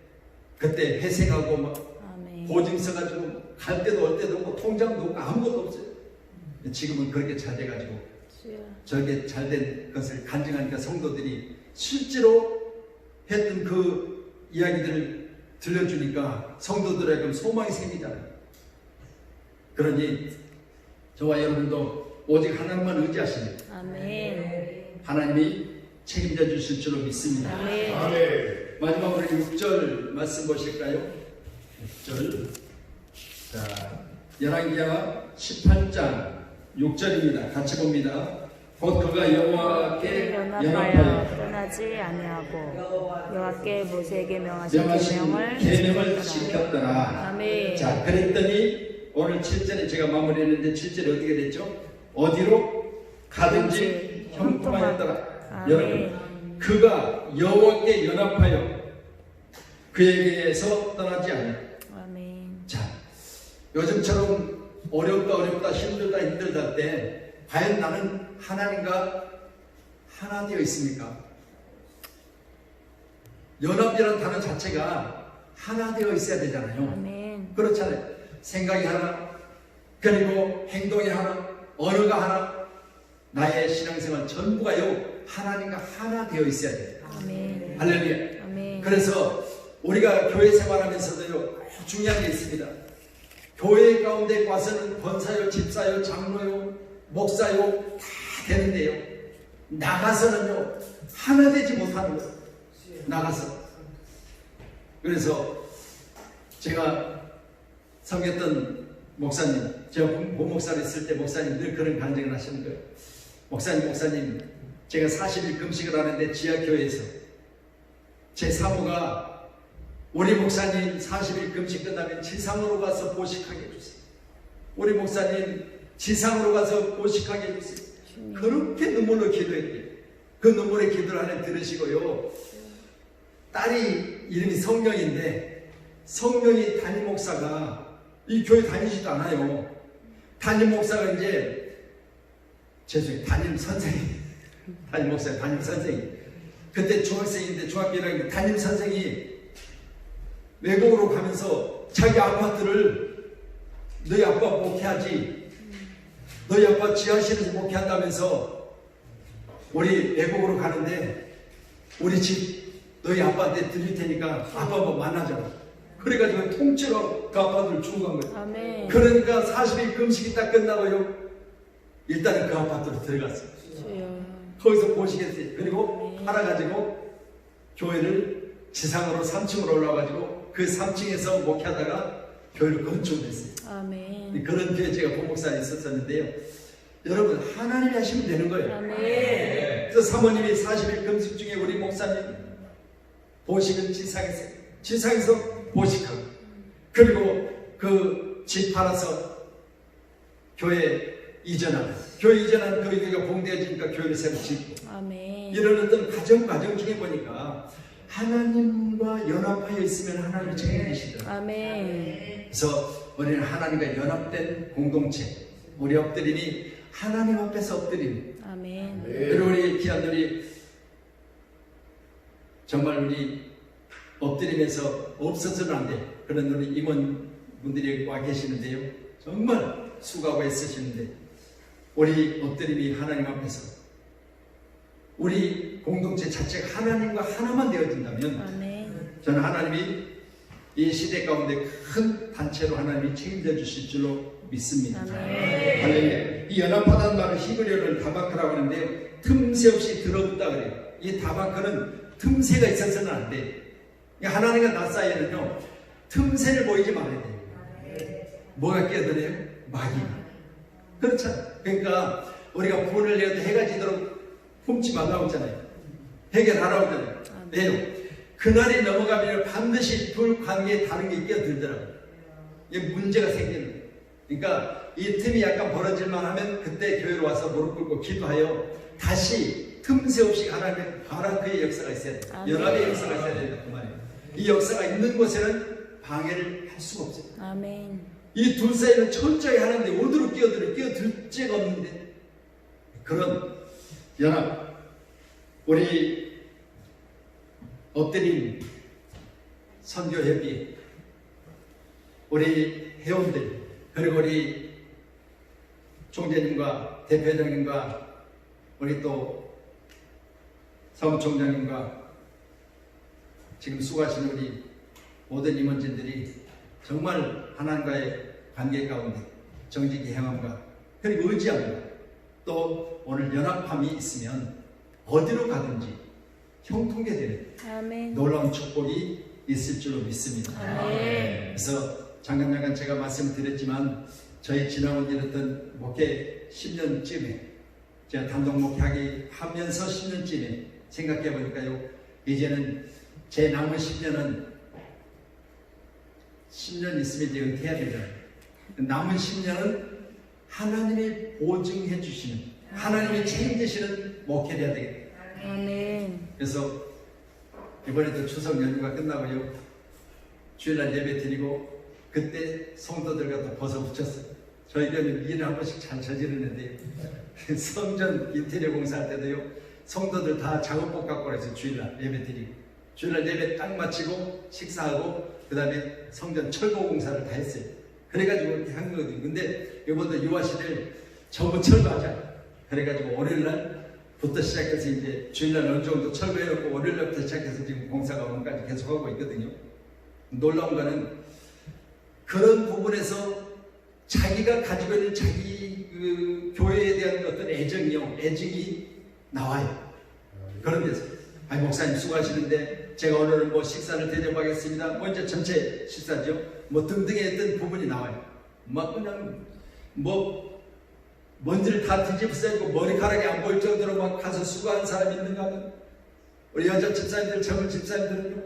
그때 회생하고 막 아멘. 보증 써가지고 갈 때도 올 때도 없고 통장도 없고 아무것도 없어요. 지금은 그렇게 잘 돼가지고 저렇게 잘 된 것을 간증하니까 성도들이 실제로 했던 그 이야기들을 들려주니까 성도들에게 소망이 생기잖아요. 그러니 저와 여러분도 오직 하나님만 의지하시면 아멘. 하나님이 책임져 주실 줄로 믿습니다. 아멘. 마지막으로 6절 말씀 보실까요? 6절. 자, 열왕기하 18장 6절입니다. 같이 봅니다. 곧 그가 여호와께 연합하여 연합하여 떠나지 아니하고 여호와께 모세에게 명하신 계명을 지켰더라. 아멘. 자, 그랬더니 오늘 7절에 제가 마무리했는데 7절이 어떻게 됐죠? 어디로 가든지 형통하였더라. 아멘. 여러분, 그가 여호와께 연합하여 그에게서 떠나지 않아요. 아멘. 자, 요즘처럼 어렵다 힘들다 할 때 과연 나는 하나님과 하나 되어 있습니까? 연합이라는 단어 자체가 하나 되어 있어야 되잖아요. 아멘. 그렇잖아요. 생각이 하나, 그리고 행동이 하나, 언어가 하나, 나의 신앙생활 전부가요 하나님과 하나 되어 있어야 돼요. 아멘. 할렐루야. 아멘. 그래서 우리가 교회 생활하면서도요 중요한 게 있습니다. 교회 가운데 와서는 권사요, 집사요, 장로요, 목사요 다 되는데요, 나가서는요 하나 되지 못하는 거예요. 나가서. 그래서 제가 섬겼던 목사님, 제가 보목사를 있을 때 목사님 늘 그런 간증을 하시는 거예요. 목사님, 제가 40일 금식을 하는데 지하교회에서 제 사모가 우리 목사님 40일 금식 끝나면 지상으로 가서 보식하게 해주세요. 우리 목사님 지상으로 가서 보식하게 해주세요. 그렇게 눈물로 기도했대요. 그 눈물의 기도를 하나 들으시고요, 딸이 이름이 성령인데 성령이 담임 목사가 이 교회 다니지도 않아요. 담임 목사가 이제 담임 선생님, 담임 목사, 담임 선생님. 그때 중학생인데 중학교 1학년 담임 선생이 외국으로 가면서 자기 아파트를 너희 아빠 목회하지, 너희 아빠 지하실에서 목회한다면서 우리 외국으로 가는데 우리 집 너희 아빠한테 드릴 테니까 아빠 한번 만나자고. 그래가지고 통째로 그 아파트를 주고 간 거예요. 아멘. 그러니까 40일 금식이 딱 끝나고요, 일단은 그 아파트로 들어갔어요. 주여. 거기서 보시겠어요. 그리고 네. 팔아가지고 교회를 지상으로 3층으로 올라와가지고 그 3층에서 목회하다가 교회를 건축했어요. 아멘. 그런 교회 제가 보목사에 있었는데요. 여러분, 하나님이 하시면 되는 거예요. 아멘. 그래서 사모님이 40일 금식 중에 우리 목사님 보식은 지상에서 보식하고, 그리고 그 집 팔아서 교회 이전하고, 교회 이전한 그 교회가 봉되어지니까 교회를 새로 짓고, 아멘. 이런 어떤 과정 중에 보니까 하나님과 연합하여 있으면 하나님이 책임지시더라고요. 아멘. 그래서 우리는 하나님과 연합된 공동체, 우리 엎드림이 하나님 앞에서 엎드림. 아멘. 그리고 우리 귀한들이 정말 우리 엎드림에서 없어서는 안 돼. 그런 우리 임원분들이 와 계시는데요, 정말 수고하고 애쓰시는데 우리 엎드림이 하나님 앞에서 우리 공동체 자체가 하나님과 하나만 되어진다면, 아멘. 저는 하나님이 이 시대 가운데 큰 단체로 하나님이 책임져 주실 줄로 믿습니다. 아멘. 할렐루야. 이 연합하다는 말을 히브리어를 다바크라고 하는데요, 틈새 없이 들어붙다 그래요. 이 다바크는 틈새가 있어서는 안 돼요. 하나님과 나 사이에는요 틈새를 보이지 말아야 돼요. 뭐가 끼어들어요? 마귀가. 그렇잖아요. 그러니까 우리가 불을 내어도 해가 지도록 품지 말라고 했잖아요. 해결하라고 했잖아요. 왜요? 그날이 넘어가면 반드시 둘 관계에 다른 게 끼어들더라고요. 이게 문제가 생기는 거예요. 그러니까 이 틈이 약간 벌어질만 하면 그때 교회로 와서 무릎 꿇고 기도하여 다시 틈새 없이 하나님의 바라크의 역사가 있어야 돼요. 아멘. 연합의 역사가 있어야 된다 그 말이에요. 이 역사가 있는 곳에는 방해를 할 수가 없어요. 아멘. 이 둘 사이는 철저히 하는데 어디로 끼어들 죄가 없는데, 그런 연합, 우리 엎드림 선교협의, 우리 회원들, 그리고 우리 총재님과 대표장님과 우리 또 사무총장님과 지금 수고하시는 우리 모든 임원진들이 정말 하나님과의 관계 가운데 정직히 행함과 그리고 의지함과 또 오늘 연합함이 있으면 어디로 가든지 형통하게 되는 아멘. 놀라운 축복이 있을 줄로 믿습니다. 아멘. 그래서 잠깐 제가 말씀드렸지만 저희 지나온 이랬던 목회 10년쯤에 제가 단독 목회하기 하면서 10년쯤에 생각해 보니까요, 이제는 제 남은 10년은 10년 있으면 이제 은퇴해야 되잖아요. 남은 10년은 하나님이 보증해 주시는, 하나님이 책임지시는 목회를 해야 되겠다. 아멘. 그래서 이번에도 추석 연휴가 끝나고요, 주일날 예배 드리고 그때 성도들과 또 벗어 붙였어요. 저희 교회는 일을 한 번씩 잘 저지르는데요, 성전 인테리어 공사할 때도요, 성도들 다 작업복 갖고 와서 주일날 예배 드리고, 주일날 예배 딱 마치고 식사하고 그 다음에 성전 철거 공사를 다 했어요. 그래가지고 이렇게 한 거거든요. 근데 이번도 유아시를 전부 철거하자. 그래가지고 월요일날부터 시작해서 이제 주일날 어느 정도 철거해놓고 월요일날부터 시작해서 지금 공사가 오늘까지 계속하고 있거든요. 놀라운 거는 그런 부분에서 자기가 가지고 있는 자기 그 교회에 대한 어떤 애정이 나와요. 그런 데서 아니 목사님 수고하시는데 제가 오늘은 뭐 식사를 대접하겠습니다. 뭐 이제 전체 식사죠. 뭐 등등의 어떤 부분이 나와요. 막 그냥 뭐 먼지를 다 뒤집어쓰고 머리카락이 안 보일 정도로 막 가서 수고하는 사람이 있는가 하면 우리 여자 집사님들, 젊은 집사님들은요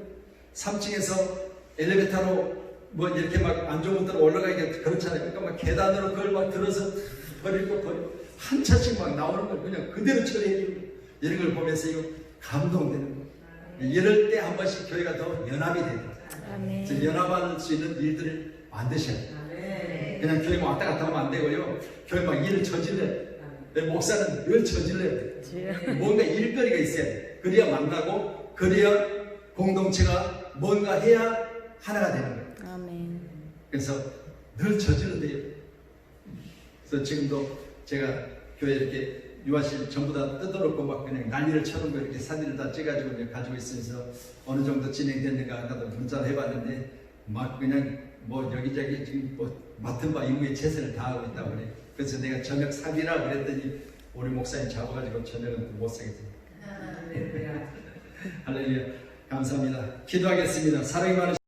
3층에서 엘리베이터로 뭐 이렇게 막 안 좋은 곳으로 올라가기가 그렇잖아요. 그러니까 막 계단으로 그걸 막 들어서 버리고 한 차씩 막 나오는 걸 그냥 그대로 처리해주고 이런 걸 보면서 이거 감동되는 거예요. 이럴 때 한 번씩 교회가 더 연합이 되죠. 아멘. 그래서 연합할 수 있는 일들을 만드셔야 돼요. 그냥 교회 왔다 갔다 하면 안 되고요. 교회 막 일을 저질러요. 목사는 늘 저질러야 돼요. 뭔가 일거리가 있어야 돼요. 그래야 만나고 그래야 공동체가 뭔가 해야 하나가 되는 거예요. 아멘. 그래서 늘 저질러야 돼요. 그래서 지금도 제가 교회 이렇게 유아실 전부 다 뜯어놓고 막 그냥 난리를 쳐놓은 거 이렇게 사진을 다 찍어가지고 이제 가지고 있으면서 어느 정도 진행됐는가 아까도 문자를 해봤는데 막 그냥 뭐 여기저기 지금 뭐 맡은 바 임무에 최선을 다하고 있다고 그래요. 그래서 내가 저녁 사기라 그랬더니 우리 목사님 잡아가지고 저녁은 못 사겠습니다. 할렐루야. 감사합니다. 기도하겠습니다. 사랑이 많으신